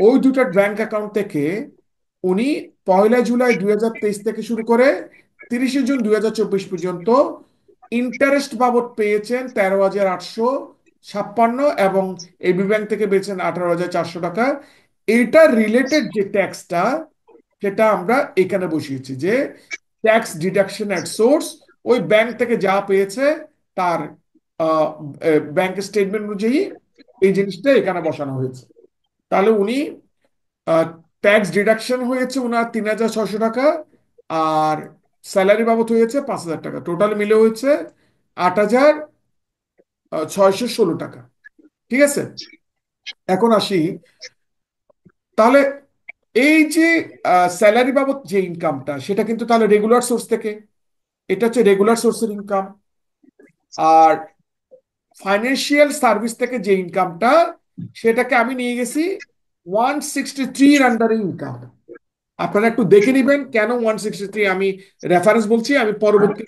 ওই দুটো ব্যাংক অ্যাকাউন্ট থেকে উনি 1 জুলাই 2023 থেকে শুরু করে 30 জুন 2024 পর্যন্ত ইন্টারেস্ট বাবদ পেয়েছেন 13,856, এবং এবি ব্যাংক থেকে পেয়েছেন 18,400 টাকা। এটা রিলেটেড যে ট্যাক্সটা সেটা আমরা এখানে বসিয়েছি, যে ট্যাক্স ডিডাকশন অ্যাট সোর্স, ওই ব্যাংক থেকে যা পেয়েছে তার ব্যাংক স্টেটমেন্ট অনুযায়ী এই জিনিসটা এখানে বসানো হয়েছে। তাহলে উনি ট্যাক্স ডিডাকশন হয়েছে ওনার 3,600 টাকা, আর স্যালারি বাবদ হয়েছে 5,000 টাকা, টোটাল মিলে হয়েছে 8,616 টাকা। ঠিক আছে, এখন আসি তাহলে এই যে স্যালারি বাবদ যে ইনকামটা সেটা কিন্তু তাহলে রেগুলার সোর্স থেকে, এটা হচ্ছে রেগুলার সোর্সের ইনকাম। আর ফাইন্যান্সিয়াল সার্ভিস থেকে যে ইনকামটা সেটাকে আমি নিয়ে গেছি 163 আন্ডারে ইনকাম। আপনারা একটু দেখে নিবেন কেন 163, আমি রেফারেন্স বলছি, আমি পরবর্তী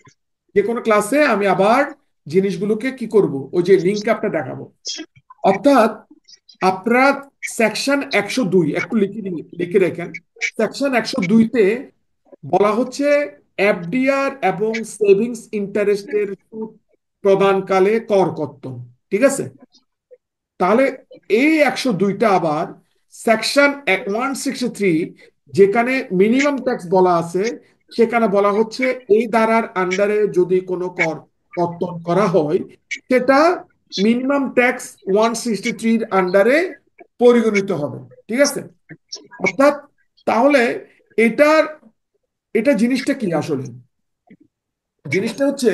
যে কোনো ক্লাসে আমি আবার জিনিসগুলোকে কি করব, ওই যে লিঙ্ক আপটা দেখাবো। অর্থাৎ আপনারা সেকশন 102 একটু লিখে রেখেন। সেকশন 102-তে বলা হচ্ছে এফডিআর এবং সেভিংস ইন্টারেস্টের সুদ প্রদানকালে কর কর্তন। ঠিক আছে, তাহলে এই 102টা আবার সেকশন 163, যেখানে মিনিমাম ট্যাক্স বলা আছে, সেখানে বলা হচ্ছে এই ধারার আন্ডারে যদি কোনো কর কর্তন করা হয় সেটা মিনিমাম ট্যাক্স 163-র আন্ডারে পরিগণিত হবে। ঠিক আছে, অর্থাৎ তাহলে এটার এটা জিনিসটা কি আসলে, জিনিসটা হচ্ছে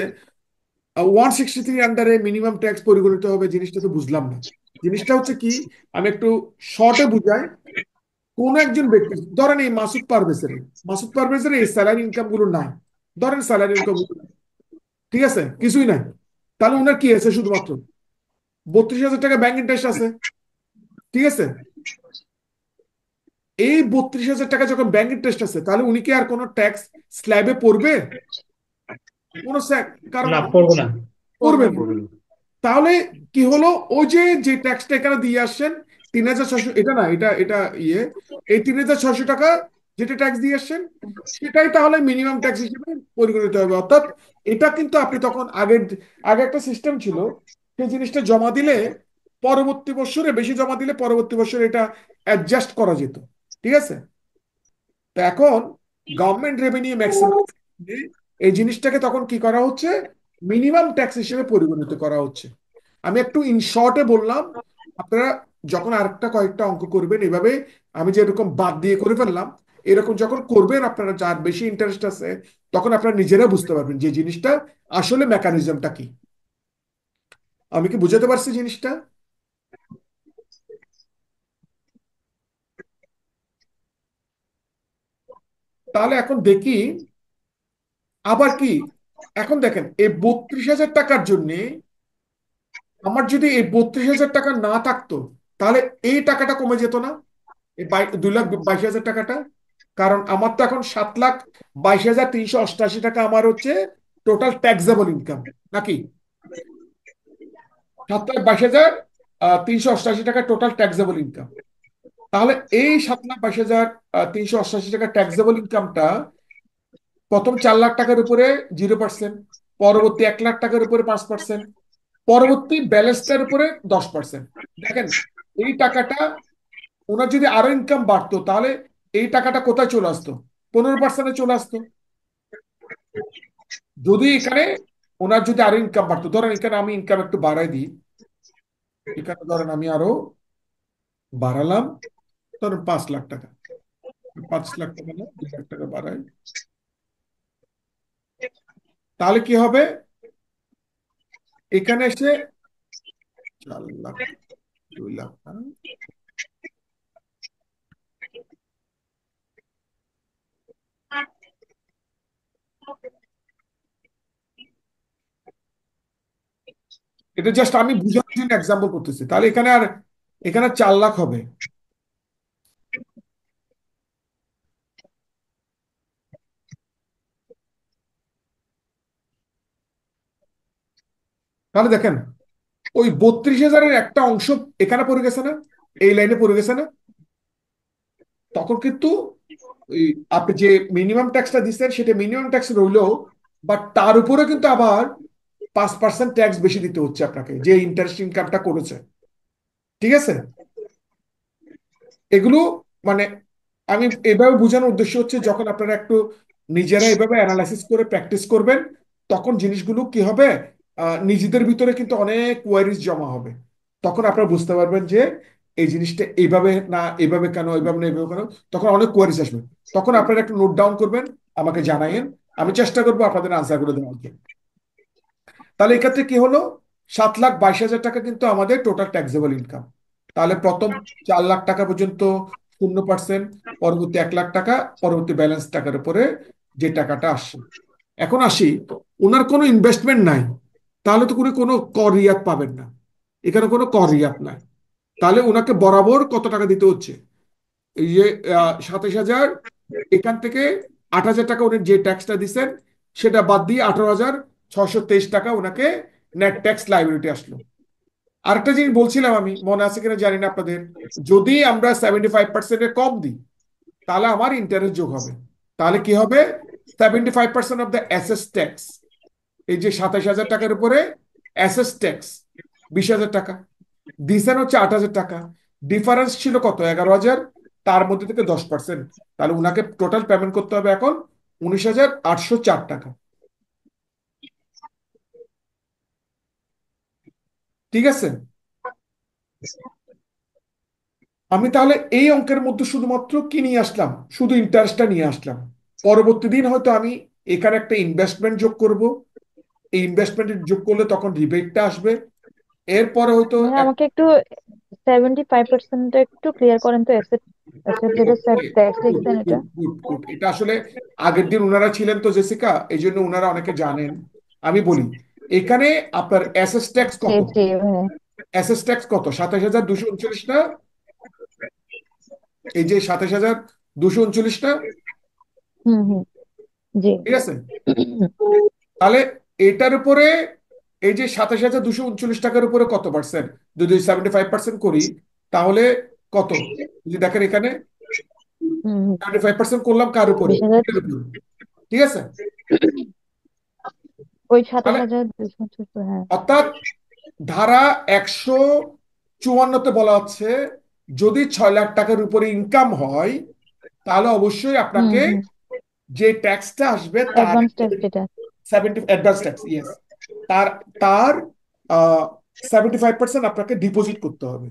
163 আন্ডারে মিনিমাম ট্যাক্স পরিগণিত হবে, জিনিসটা তো বুঝলাম না। জিনিসটা হচ্ছে কি, আমি একটু শর্টে বুঝাই। কোন একজন ব্যক্তি, ধরেন এই মাসুদ পারভেজের এই স্যালারি ইনকাম গুলো নাই, ধরেন স্যালারি ইনকাম, ঠিক আছে, কিছুই নাই। তাহলে ওনার কি আছে, শুধুমাত্র 32,000 টাকা ব্যাংক ইন্টারেস্ট আছে। ঠিক আছে, এই 32,000 টাকা যখন ব্যাংক ইন্টারেস্ট আছে, তাহলে উনি কি আর কোনো ট্যাক্স স্ল্যাবে পড়বে? কোনো কারণ না, পড়বো না। পড়বে না। তাহলে কি হলো, ওই যে যে ট্যাক্সটা এখানে দিয়ে আসছেন 3,600, এটা না, এটা এটা ইয়ে, এই 3,600 টাকা যেটা ট্যাক্স দিয়ে আসছেন সেটাই তাহলে মিনিমাম ট্যাক্স হিসেবে পরিগণিত হবে। অর্থাৎ এটা কিন্তু আপনি তখন আগের আগে একটা সিস্টেম ছিল, সেই জিনিসটা জমা দিলে পরবর্তী বছরে, বেশি জমা দিলে পরবর্তী বছরে এটা অ্যাডজাস্ট করা যেত। ঠিক আছে, তো এখন গভর্নমেন্ট রেভিনিউ ম্যাক্সিমাম এই জিনিসটাকে তখন কি করা হচ্ছে, মিনিমাম ট্যাক্স হিসেবে পরিগণিত করা হচ্ছে। আমি একটু ইন শর্টে বললাম, আপনারা যখন আরেকটা কয়েকটা অঙ্ক করবেন এভাবে, আমি যে এরকম বাদ দিয়ে করে ফেললাম, এরকম যখন করবেন আপনারা, যার বেশি ইন্টারেস্ট আছে, তখন আপনারা নিজেরা বুঝতে পারবেন যে জিনিসটা আসলে মেকানিজমটা কি। আমি কি বুঝাতে পারছি জিনিসটা? তাহলে এখন দেখি আবার কি, এখন দেখেন এই 32,000 টাকার জন্য আমার যদি এই 32,000 টাকা না থাকতো, তাহলে এই টাকাটা কমে যেত না, এই 2,22,000 টাকাটা। কারণ আমার তো এখন 7,22,388 টাকা আমার হচ্ছে টোটাল ট্যাক্সেবল ইনকাম, নাকি? 7,22,388 টাকা টোটাল ট্যাক্সেবল ইনকাম। তাহলে এই 7,22,388 টাকা ট্যাক্সেবল ইনকামটা প্রথম 4 লাখ টাকার উপরে 0%, পরবর্তী 1 লাখ টাকার উপরে 5%, পরবর্তী ব্যালেন্সটার উপরে 10%। দেখেন এই টাকাটা, ওনার যদি আরো ইনকাম বাড়তো তাহলে এই টাকাটা কোথায় চলে আসতো, 15%-এ চলে আসতো। যদি এখানে ওনার যদি আরো ইনকাম বাড়তো, ধরেন এখানে আমি ইনকাম একটু বাড়াই দিই, এখানে ধরেন আমি আরো বাড়ালাম, ধরেন 5 লাখ টাকা, 5 লাখ টাকা না, 2 লাখ টাকা বাড়াই, তাহলে কি হবে, এখানে এসে 4 লাখ, 2 লাখ না? এটা জাস্ট আমি বুঝানোর জন্য এক্সাম্পল করতেছি। তাহলে এখানে 4 লাখ হবে। তাহলে দেখেন ওই 32,000-এর একটা অংশ এখানে পড়ে গেছে না, এই লাইনে পড়ে গেছে না, তখন কিন্তু ওই আপনি যে মিনিমাম ট্যাক্সটা দিচ্ছেন সেটা মিনিমাম ট্যাক্স রইলো, বাট তার উপরে কিন্তু আবার 5% ট্যাক্স বেশি দিতে হচ্ছে আপনাকে, যে ইন্টারেস্ট ইনকামটা করেছে। ঠিক আছে? এগুলো মানে আমি এভাবে বোঝানোর উদ্দেশ্য হচ্ছে, যখন আপনারা একটু নিজেরা এভাবে অ্যানালাইসিস করে প্র্যাকটিস করবেন, তখন জিনিসগুলো কি হবে, নিজেদের ভিতরে কিন্তু অনেক কোয়ারিজ জমা হবে। তখন আপনারা বুঝতে পারবেন যে এই জিনিসটা এইভাবে না, এইভাবে কেন, এইভাবে না, এইভাবে কেন, তখন অনেক কোয়ারিজ আসবে। তখন আপনারা একটু নোট ডাউন করবেন, আমাকে জানাইন, আমি চেষ্টা করবো আপনাদের আনসার করে দেওয়ার জন্য। তাহলে এক্ষেত্রে কি হলো, 7,22,000 টাকা কিন্তু আমাদের টোটাল ট্যাক্সেবল ইনকাম। তাহলে প্রথম 4 লাখ টাকা পর্যন্ত 0%, পরবর্তী 1 লাখ টাকা, পরবর্তী ব্যালেন্স টাকার উপরে যে টাকাটা আসছে। এখন আসি, ওনার কোনো ইনভেস্টমেন্ট নাই, তাহলে তো কোনো কর রিয়াত পাবেন না। এখানে কোনো কর রিয়াত নাই। তাহলে ওনাকে বরাবর কত টাকা দিতে হচ্ছে, এই যে 27,000, এখান থেকে 8,000 টাকা উনি যে ট্যাক্সটা দিচ্ছেন সেটা বাদ দিয়ে 18,623 টাকা ওনাকে নেট ট্যাক্স লাইবিলিটি আসলো। আরেকটা জিনিস বলছিলাম আমি, মনে আছে কিনা জানি না আপনাদের, যদি আমরা 75%-এর কম দিই তাহলে আমার ইন্টারেস্ট যোগ হবে। তাহলে কি হবে, 75% অফ দ্য অ্যাসেস ট্যাক্স, এই যে 27,000 টাকার উপরে অ্যাসেস ট্যাক্স 20,000 টাকা, দিছেন হচ্ছে 8,000 টাকা, ডিফারেন্স ছিল কত, 11,000, তার মধ্যে থেকে 10%, তাহলে উনাকে টোটাল পেমেন্ট করতে হবে এখন 19,804 টাকা। ঠিক আছে? আমি তাহলে এই অঙ্কের মধ্যে শুধুমাত্র কি নিয়ে আসলাম, শুধু ইন্টারেস্টটা নিয়ে আসলাম। পরবর্তী দিন হয়তো আমি এখানে একটা ইনভেস্টমেন্ট যোগ করব, এই ইনভেস্টমেন্ট যোগ করলে তখন রিবেটটা আসবে। এরপরে হয়তো ভাইয়া আমাকে একটু 75%টা একটু ক্লিয়ার করেন তো, অ্যাসেট অ্যাসেট যেটা ট্যাক্স লিখছেন এটা। গুড, এটা আসলে আগের দিন ওনারা ছিলেন তো জেসিকা, এই জন্য ওনারা অনেকে জানেন। আমি বলি, এখানে আপনার অ্যাসেস ট্যাক্স জি কত, জি ভাইয়া। অ্যাসেস ট্যাক্স কত, 27,239 না, এই যে 27,239 না। হুম হুম। জি। ঠিক আছে? তাহলে এটার উপরে এই যে 27,239 টাকার উপরে কত পার্সেন্ট, যদি 75% করি তাহলে কত, যদি দেখেন এখানে হুম হুম। 75% করলাম কার উপরে, 20,000। এটার উপরে। ঠিক আছে? ওই সাতাশ তাহলে হাজার দুশো হ্যাঁ। অর্থাৎ ধারা 154-তে বলা হচ্ছে, যদি 6 লাখ টাকার উপরে ইনকাম হয় তাহলে অবশ্যই হুম আপনাকে হুম। যে ট্যাক্সটা আসবে তার অ্যাডভান্স ট্যাক্স যেটা। অ্যাডভান্স ট্যাক্স, ইয়েস, তার তার 75% আপনাকে ডিপোজিট করতে হবে।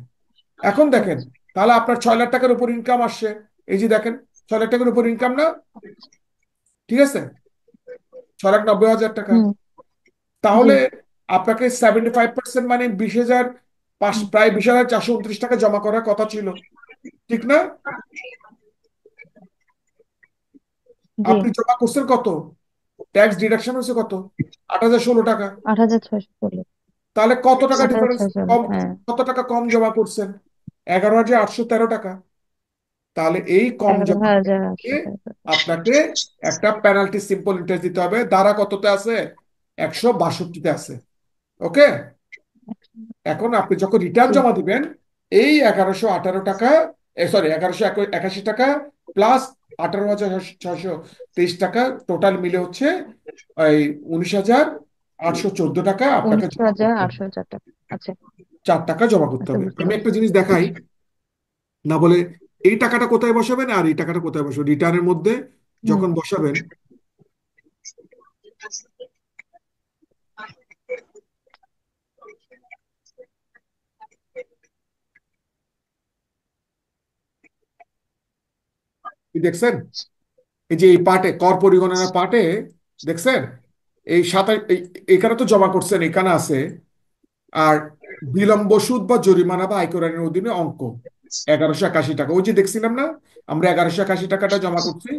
এখন দেখেন, আচ্ছা। তাহলে আপনার 6 লাখ টাকার উপর ইনকাম আসছে, এই যে দেখেন 6 লাখ টাকার উপর ইনকাম না, ঠিক আছে, 6,90,000 টাকা। হুম। জি। তাহলে আপনাকে 75% মানে 20,000, হুম, প্রায় 20,429 টাকা জমা করার কথা ছিল, ঠিক না? জি। আপনি জমা করছেন কত, ট্যাক্স ডিডাকশন হয়েছে কত, 8,016 টাকা। 8,616। তাহলে কত টাকা আট হাজার ডিফারেন্স ছয়শো কম, হ্যাঁ। কত টাকা কম জমা করছেন, 11,813 টাকা। তাহলে এই কম এগারো জমা হাজার থেকে আটশো টাকা আপনাকে একটা পেনাল্টি সিম্পল ইন্টারেস্ট দিতে হবে, ধারা কততে আছে, 162-তে আছে। ওকে? এখন আপনি যখন রিটার্ন জি। জমা দিবেন, এই 1,118 টাকা, সরি 1,181 টাকা প্লাস 18,623 টাকা, টোটাল মিলে হচ্ছে ওই 19,814 টাকা আপনাকে উনিশ জমা হাজার করতে হবে, আটশো চার টাকা আচ্ছা। 4 টাকা জমা করতে আচ্ছা হবে। বুঝতে আমি একটা পারছি। জিনিস দেখাই, না বলে এই টাকাটা কোথায় বসাবেন আর এই টাকাটা কোথায় বসাবেন রিটার্নের মধ্যে হুম যখন বসাবেন, কি দেখছেন, এই যে এই পার্টে কর পরিগণনা পার্টে দেখছেন, এই সাতাশ এখানে তো জমা করছেন, এখানে আছে, আর বিলম্ব সুদ বা জরিমানা বা আয়কর আইনের অধীনে অঙ্ক 1181 টাকা, ওই যে দেখছিলাম না আমরা 1181 টাকাটা জমা করছি,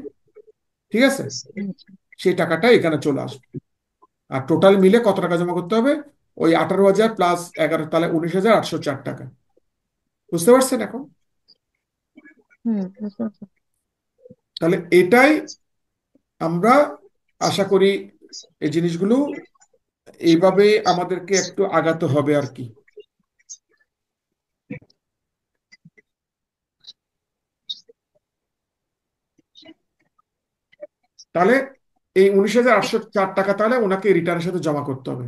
ঠিক আছে, আচ্ছা। সেই টাকাটা এখানে চলে আসবে। আর টোটাল মিলে কত টাকা জমা করতে হবে? ওই 18,000 প্লাস 11, তাহলে 19,804 টাকা। বুঝতে পারছেন এখন? বুঝতে পারছি। তাহলে এটাই আমরা আশা করি এই জিনিসগুলো এইভাবে আমাদেরকে একটু আগাতে হবে আর কি। তাহলে এই 19,804 টাকা তাহলে ওনাকে রিটার্নের সাথে জমা করতে হবে।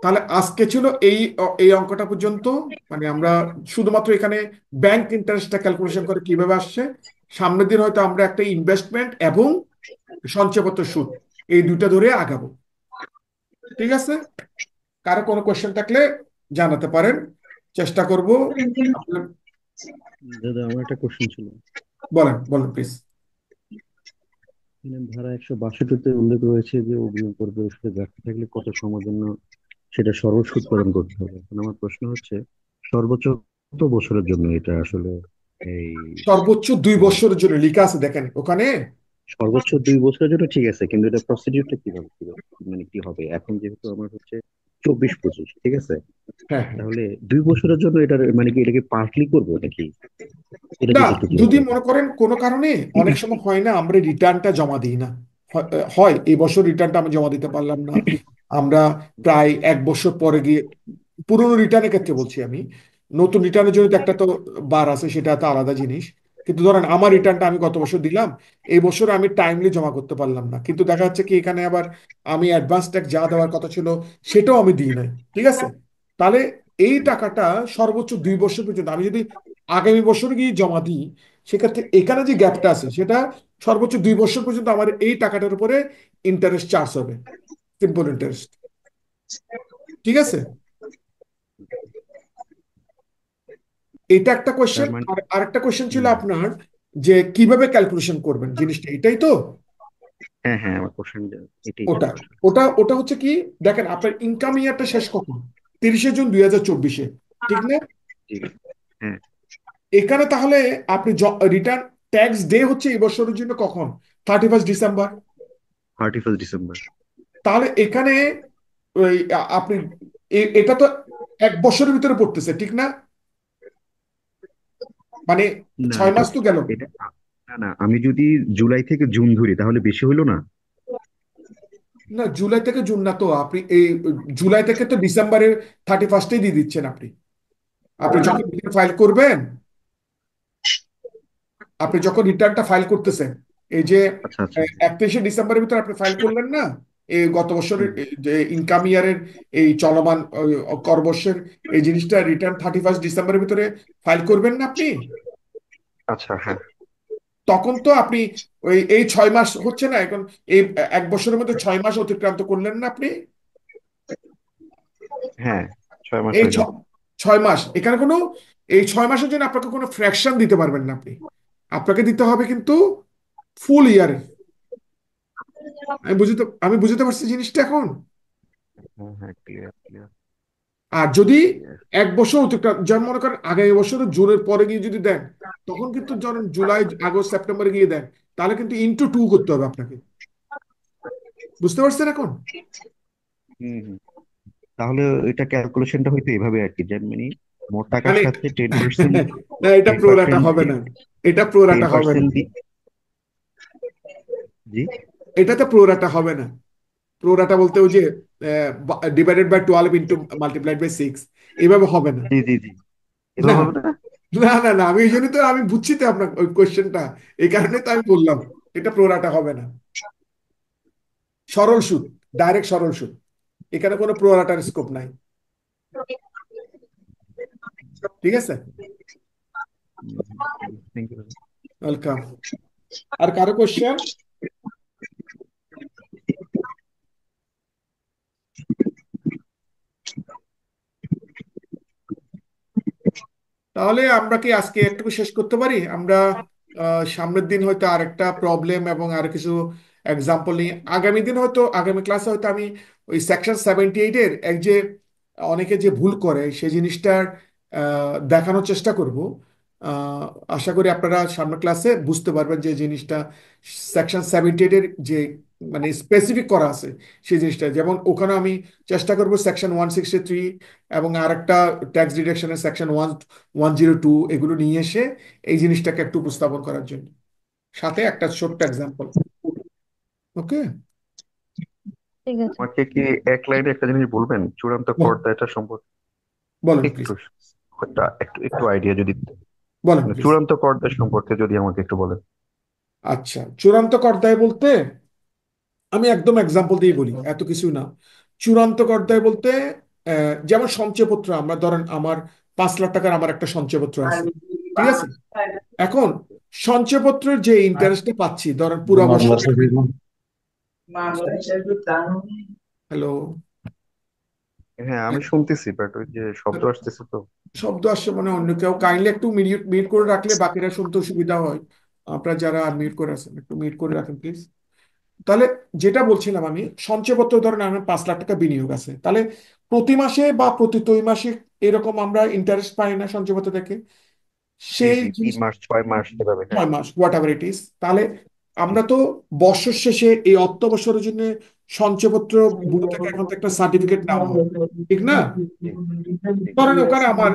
তাহলে আজকে ছিল এই এই অঙ্কটা পর্যন্ত। মানে আমরা শুধুমাত্র এখানে ব্যাংক ইন্টারেস্টটা ক্যালকুলেশন করে কিভাবে আসছে। সামনের দিন হয়তো আমরা একটা ইনভেস্টমেন্ট এবং সঞ্চয়পত্র সুদ এই দুইটা ধরে আগাবো। ঠিক আছে, কারো কোনো কোয়েশ্চেন থাকলে জানাতে পারেন, চেষ্টা করব আপনার। দাদা আমার একটা কোশ্চেন ছিল। বলেন বলেন প্লিজ। মানে ধারা 162-তে উল্লেখ রয়েছে যে অগ্রিম কর পরিশোধে ব্যর্থ থাকলে কত সময়ের জন্য সেটা সর্বসুদ প্রদান করতে হবে। এখন আমার প্রশ্ন হচ্ছে সর্বোচ্চ কত বছরের জন্য এটা আসলে এই সর্বোচ্চ 2 মানে বছরের জন্য লেখা আছে, দেখেন ওখানে। সর্বোচ্চ 2 বছরের জন্য ঠিক আছে, কিন্তু এটা প্রসিডিউরটা কিভাবে মানে কি হবে এখন যেহেতু আমার হচ্ছে 24-25, ঠিক আছে? হ্যাঁ হ্যাঁ। তাহলে 2 বছরের জন্য এটার মানে কি এটাকে পার্টলি করবো নাকি? এটা না, যদি একটু ক্লিয়ার যদি করতেন। মনে করেন কোনো কারণে অনেক সময় হয় না আমরা রিটার্নটা জমা দিই না, হয় এই বছর রিটার্নটা আমি জমা দিতে পারলাম না, আমরা প্রায় 1 বছর পরে গিয়ে, পুরনো রিটার্নের ক্ষেত্রে বলছি আমি, নতুন রিটার্নের জন্য তো একটা তো বার আছে, সেটা তো আলাদা জিনিস। কিন্তু ধরেন আমার রিটার্নটা আমি গত বছর দিলাম, এই বছর আমি টাইমলি জমা করতে পারলাম না, কিন্তু দেখা যাচ্ছে কি এখানে আবার আমি অ্যাডভান্স ট্যাক্স যা দেওয়ার কথা ছিল সেটাও আমি দিই নাই, ঠিক আছে। তাহলে এই টাকাটা সর্বোচ্চ 2 বছর পর্যন্ত আমি যদি আগামী বছর গিয়ে জমা দিই, সেক্ষেত্রে এখানে যে গ্যাপটা আছে সেটা সর্বোচ্চ 2 বছর পর্যন্ত আমার এই টাকাটার উপরে ইন্টারেস্ট চার্জ হবে, সিম্পল ইন্টারেস্ট। ঠিক আছে, এটা একটা তার কোয়েশ্চেন। মানে আর আরেকটা কোয়েশ্চেন ছিল হুম, আপনার যে কিভাবে ক্যালকুলেশন করবেন জিনিসটা, এটাই তো। হ্যাঁ হ্যাঁ, আমার কোশ্চেন এটাই ছিল ওটা আসলে। ওটা ওটা হচ্ছে কি, দেখেন আপনার ইনকাম ইয়ারটা শেষ কখন? 30শে জুন 2024, ঠিক না? জি, হ্যাঁ, এখানে তাহলে আপনি রিটার্ন ট্যাক্স ডে হচ্ছে এই বছরের জন্য কখন? 31 ডিসেম্বর। 31 ডিসেম্বর। তাহলে এখানে ওই আপনি এটা তো 1 বছরের ভিতরে পড়তেছে, ঠিক না? মানে না 6 মাস তো গেল। এটা না না, আমি যদি জুলাই থেকে জুন ধরি তাহলে বেশি হইলো না? না, জুলাই থেকে জুন না তো, আপনি এই জুলাই থেকে তো ডিসেম্বরের 31 দিয়ে দিচ্ছেন আপনি। আপনি যখন রিটার্ন ফাইল করবেন, আপনি যখন রিটার্নটা ফাইল করতেছেন, এই যে আচ্ছা আচ্ছা। 31শে ডিসেম্বরের ভিতরে আপনি ফাইল করলেন না, এই গত বছরের হুম, যে ইনকাম ইয়ারের এই চলমান কর বর্ষের এই জিনিসটা রিটার্ন 31 ডিসেম্বরের ভিতরে ফাইল করবেন না আপনি, আচ্ছা হ্যাঁ। তখন তো আপনি ওই এই 6 মাস হচ্ছে না এখন, এই 1 বছরের মধ্যে 6 মাস অতিক্রান্ত করলেন না আপনি। হ্যাঁ, 6 মাস এই হইলো। 6 মাস এখানে কোনো, এই 6 মাসের জন্য আপনাকে কোনো ফ্র্যাকশন দিতে পারবেন না আপনি, আপনাকে দিতে হবে কিন্তু ফুল ইয়ারে। আমি বুঝতে পারছি জিনিসটা এখন। হ্যাঁ হ্যাঁ, ক্লিয়ার ক্লিয়ার আর যদি ক্লিয়ার। 1 বছর অতিক্রান্ত, যেমন মনে করেন আগামী বছর জুনের পরে গিয়ে যদি দেন, তখন কিন্তু ধরেন জুলাই আগস্ট সেপ্টেম্বরে গিয়ে দেন, তাহলে কিন্তু ইনটু 2 করতে হবে আপনাকে। বুঝতে পারছেন এখন? হুম হুম। তাহলে এটা ক্যালকুলেশনটা হয়তো এভাবে আর কি, যে মানে মোট টাকার মানে সাথে 10%, না, এটা টেন প্রোরাটা পার্সেন্ট হবে না, এটা টেন প্রোরাটা হবে না, পার্সেন্ট জি এটাতে প্রোরাটা হবে না। প্রোরাটা বলতে ওই যে divided by 12 into multiplied by 6, এভাবে হবে না। জি জি জি, না এভাবে হবে না। না না না, আমি এই জন্য তো আমি বুঝছি তো আপনার ওই কোয়েশ্চেনটা, এই কারণে তো আমি বললাম এটা প্রোরাটা হবে না। সরল সুদ, ডাইরেক্ট সরল সুদ, এখানে কোনো প্রোরাটার স্কোপ নাই। ঠিক আছে, থ্যাংক ইউ। ওয়েলকাম। আর কারো কোয়েশ্চেন? তাহলে আমরা কি আজকে একটু শেষ করতে পারি আমরা? সামনের দিন হয়তো আরেকটা প্রবলেম এবং আর কিছু এক্সাম্পল নিয়ে আগামী দিন হয়তো, আগামী ক্লাসে হয়তো আমি ওই সেকশন 78-এর এক যে অনেকে যে ভুল করে সেই জিনিসটার দেখানোর চেষ্টা করব। আহ, আশা করি আপনারা সামনের ক্লাসে বুঝতে পারবেন যে জিনিসটা সেকশন 78 এর যে মানে স্পেসিফিক করা আছে সেই জিনিসটা, যেমন ওখানে আমি চেষ্টা করব সেকশন 163 এবং আরেকটা ট্যাক্স ডিডাকশনের সেকশন 102 এগুলো নিয়ে এসে এই জিনিসটাকে একটু উপস্থাপন করার জন্য, সাথে একটা ছোট্ট এক্সাম্পল। ওকে, ঠিক আছে। আমাকে কি এক লাইনে একটা জিনিস বলবেন চূড়ান্ত কর দায়টা সম্পর্কে? বলেন প্লিজ। একটু একটু একটু আইডিয়া যদি দিতেন। বলেন মানে প্লিজ। চূড়ান্ত কর দায় সম্পর্কে যদি আমাকে একটু বলেন। আচ্ছা, চূড়ান্ত কর দায় বলতে আমি একদম এক্সাম্পল দিয়ে বলি, এত কিছু না। চূড়ান্ত কর দায় বলতে যেমন সঞ্চয়পত্র, আমরা ধরেন আমার 5 লাখ টাকার আমার একটা সঞ্চয়পত্র আছে, ঠিক আছে? এখন সঞ্চয়পত্রের যে ইন্টারেস্টটা পাচ্ছি ধরেন পুরো বছর। হ্যালো? হ্যাঁ আমি শুনতেছি, বাট ওই যে শব্দ আসতেছে তো। শব্দ আসছে মানে অন্য কেউ কাইন্ডলি একটু মিউট মিউট করে রাখলে বাকিরা শুনতে সুবিধা হয়। আপনারা যারা মিউট করে আছেন একটু মিউট করে রাখেন প্লিজ। তাহলে যেটা বলছিলাম আমি, সঞ্চয়পত্র ধরেন আমার 5 লাখ টাকা বিনিয়োগ আছে, তাহলে প্রতি মাসে বা প্রতি ত্রৈমাসিক এরকম আমরা ইন্টারেস্ট পাই না সঞ্চয়পত্র থেকে, জি সেই জি, জিনিস 3 মাস 6 মাস এভাবে, হ্যাঁ। 6 মাস হোয়াট এভার ইট ইজ। তাহলে জি আমরা তো বছর শেষে এই অর্থ বছরের জন্য সঞ্চয়পত্র বুড়ো থেকে এখন তো একটা সার্টিফিকেট নেওয়া হয়, ঠিক না? জি জি। ধরেন ওখানে আমার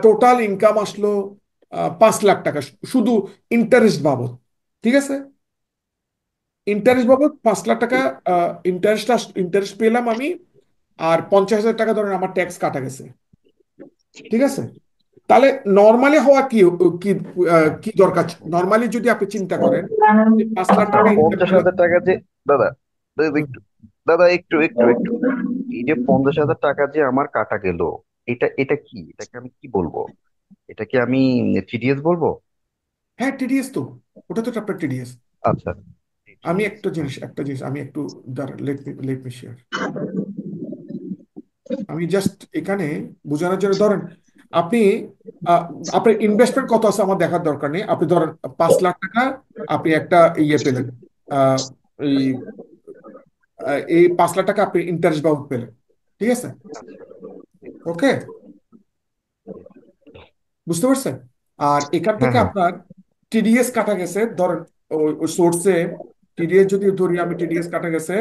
টোটাল ইনকাম আসলো 5 লাখ টাকা শুধু ইন্টারেস্ট বাবদ, ঠিক আছে? ইন্টারেস্ট আচ্ছা বাবদ 5 লাখ টাকা ইন্টারেস্ট ইন্টারেস্ট পেলাম আমি, আর 50,000 টাকা ধরেন আমার ট্যাক্স কাটা গেছে, ঠিক আছে? তাহলে নর্মালি হওয়া কি কি কি দরকার? নর্মালি যদি আপনি চিন্তা করেন যে 5 লাখ টাকা ইনকাম পঞ্চাশ পেলাম। হাজার টাকা যে, দাদা দাদা হুম। একটু, দাদা একটু একটু একটু, এই যে 50,000 টাকা যে আমার কাটা গেল, এটা এটা কি, এটাকে আমি কি বলবো? এটা কি আমি টিডিএস বলবো? হ্যাঁ, টিডিএস তো, ওটা তো আপনার টিডিএস। আচ্ছা, আমি টিডিএস। একটা জিনিস আমি একটু লেট মি শেয়ার। আমি জাস্ট এখানে বোঝানোর জন্য ধরেন আপনি আহ, আপনার ইনভেস্টমেন্ট কত আছে আমার দেখার দরকার নেই, আপনি ধরেন 5 লাখ টাকা আপনি একটা ইয়ে পেলেন, আহ, এই এই 5 লাখ টাকা আপনি ইন্টারেস্ট বাবদ পেলেন, ঠিক আছে? আচ্ছা, জি ওকে, জি। বুঝতে পারছেন? আর এখান হ্যাঁ থেকে হ্যাঁ। আপনার টিডিএস কাটা গেছে ধরেন, ওই সোর্সে টিডিএস যদি ধরি আমি, টিডিএস কাটা গেছে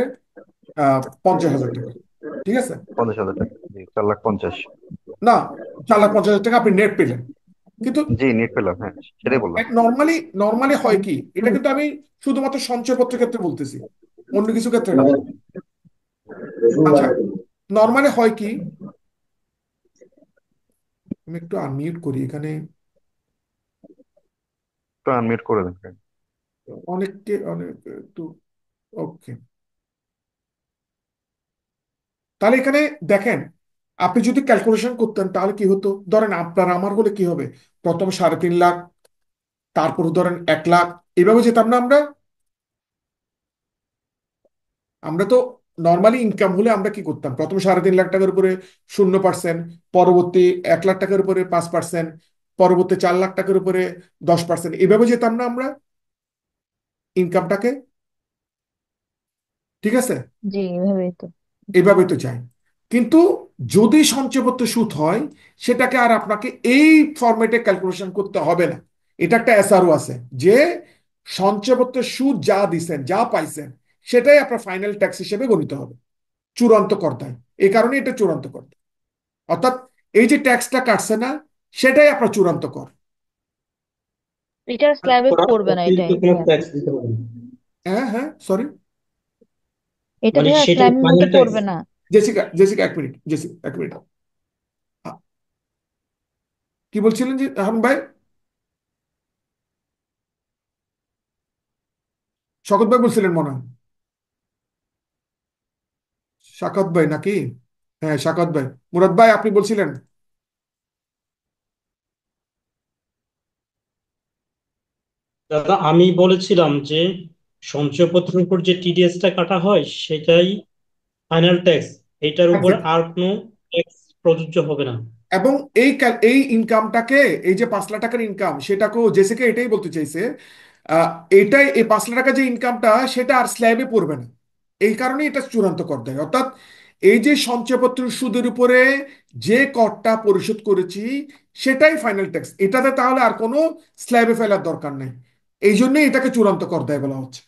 50,000 টাকা, ঠিক আছে? 50,000 টাকা, জি 4,50,000। না, 4,50,000 টাকা আপনি নেট পেলেন, কিন্তু জি নেট পেলাম, হ্যাঁ সেটাই বললাম। নর্মালি নর্মালি হয় কি, এটা কিন্তু আমি শুধুমাত্র সঞ্চয়পত্রের ক্ষেত্রে বলতেছি, অন্য কিছু ক্ষেত্রে না। আচ্ছা, নর্মালি হয় কি, আমি একটু আনমিউট করি এখানে, তো আনমিউট করে দেন। অনেককে অনেক একটু। ওকে, তাহলে এখানে দেখেন, আপনি যদি ক্যালকুলেশন করতেন তাহলে কি হতো, ধরেন আপনার আমার হলে কি হবে, প্রথম 3.5 লাখ, তারপর ধরেন 1 লাখ, এইভাবে যেতাম না আমরা? আমরা তো নর্মালি ইনকাম হলে আমরা কি করতাম, প্রথম 3.5 লাখ টাকার উপরে 0%, পরবর্তী 1 লাখ টাকার উপরে 5%, পরবর্তী 4 লাখ টাকার উপরে 10%, এভাবে যেতাম না আমরা ইনকামটাকে, ঠিক আছে? জি, এভাবেই তো। এভাবে তো চাই। কিন্তু যদি সঞ্চয়পত্র সুদ হয়, সেটাকে আর আপনাকে এই ফরম্যাটে ক্যালকুলেশন করতে হবে না। এটা একটা এসআরও আছে যে সঞ্চয়পত্রের সুদ যা দিছেন যা পাইছেন সেটাই আপনার ফাইনাল ট্যাক্স হিসেবে গণিত হবে, চূড়ান্ত কর দেয়। এই কারণে এটা চূড়ান্ত কর দেয়। অর্থাৎ এই যে ট্যাক্সটা কাটছে না, সেটাই আপনার চূড়ান্ত কর। এটা স্ল্যাবে ওরা পড়বে না, অতিরিক্ত এটাই কোনো ভাইয়া। ট্যাক্স দিতে হবে না। হ্যাঁ হ্যাঁ, সরি। এটা মানে ভাইয়া সেটাই স্ল্যাবের মধ্যে ফাইনাল ট্যাক্স। পড়বে না। Jessica Jessica, 1 minute, Jessica 1 minute. কি বলছিলেন যে এখন ভাই? শকত ভাই বলছিলেন মনে হয়, শাকত ভাই নাকি? হ্যাঁ, শাকত ভাই। মুরাদ ভাই আপনি বলছিলেন। দাদা আমি বলেছিলাম যে সঞ্চয়পত্রের উপর যে টিডিএস টা কাটা হয় সেটাই ফাইনাল ট্যাক্স, এটার উপর Exactly. আর কোনো ট্যাক্স প্রযোজ্য হবে না। এবং এই ইনকামটাকে, এই যে 5 লাখ টাকার ইনকাম, সেটাকেও জেসিকা এটাই বলতে চাইছে, আহ, এটাই এই 5 লাখ টাকা যে ইনকামটা সেটা আর স্ল্যাবে পড়বে না। এই কারণে এটা চূড়ান্ত কর দেয়। অর্থাৎ এই যে সঞ্চয়পত্রের সুদের উপরে যে করটা পরিশোধ করেছি সেটাই ফাইনাল ট্যাক্স, এটাতে তাহলে আর কোনো স্ল্যাবে ফেলার দরকার নেই। এই জন্যই এটাকে চূড়ান্ত কর দেয় বলা হচ্ছে।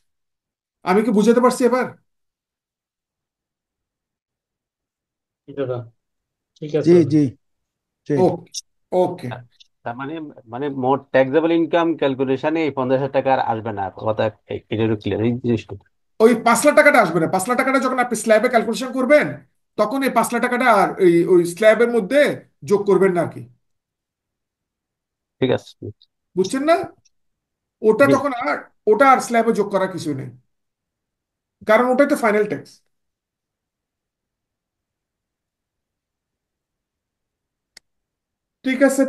আমি কি বুঝাতে পারছি এবার? দাদা ঠিক জি আছে দাদা। জি ঠিক। ওকে, ওকে। তার মানে মানে মোট ট্যাক্সেবল ইনকাম ক্যালকুলেশনে এই 50,000 টাকা আর আসবে না, কথা এটারও ক্লিয়ার এই জিনিসটা। ওই 5 লাখ টাকাটা আসবে না। 5 লাখ টাকাটা যখন আপনি স্ল্যাবে ক্যালকুলেশন করবেন তখন এই 5 লাখ টাকাটা আর ওই ওই স্ল্যাবের মধ্যে যোগ করবেন না আর কি। ঠিক আছে। বুঝছেন না? ওটা জি। তখন আর, ওটা আর স্ল্যাবে যোগ করার কিছু নেই, কারণ ওটাই তো ফাইনাল ট্যাক্স। ঠিক আছে।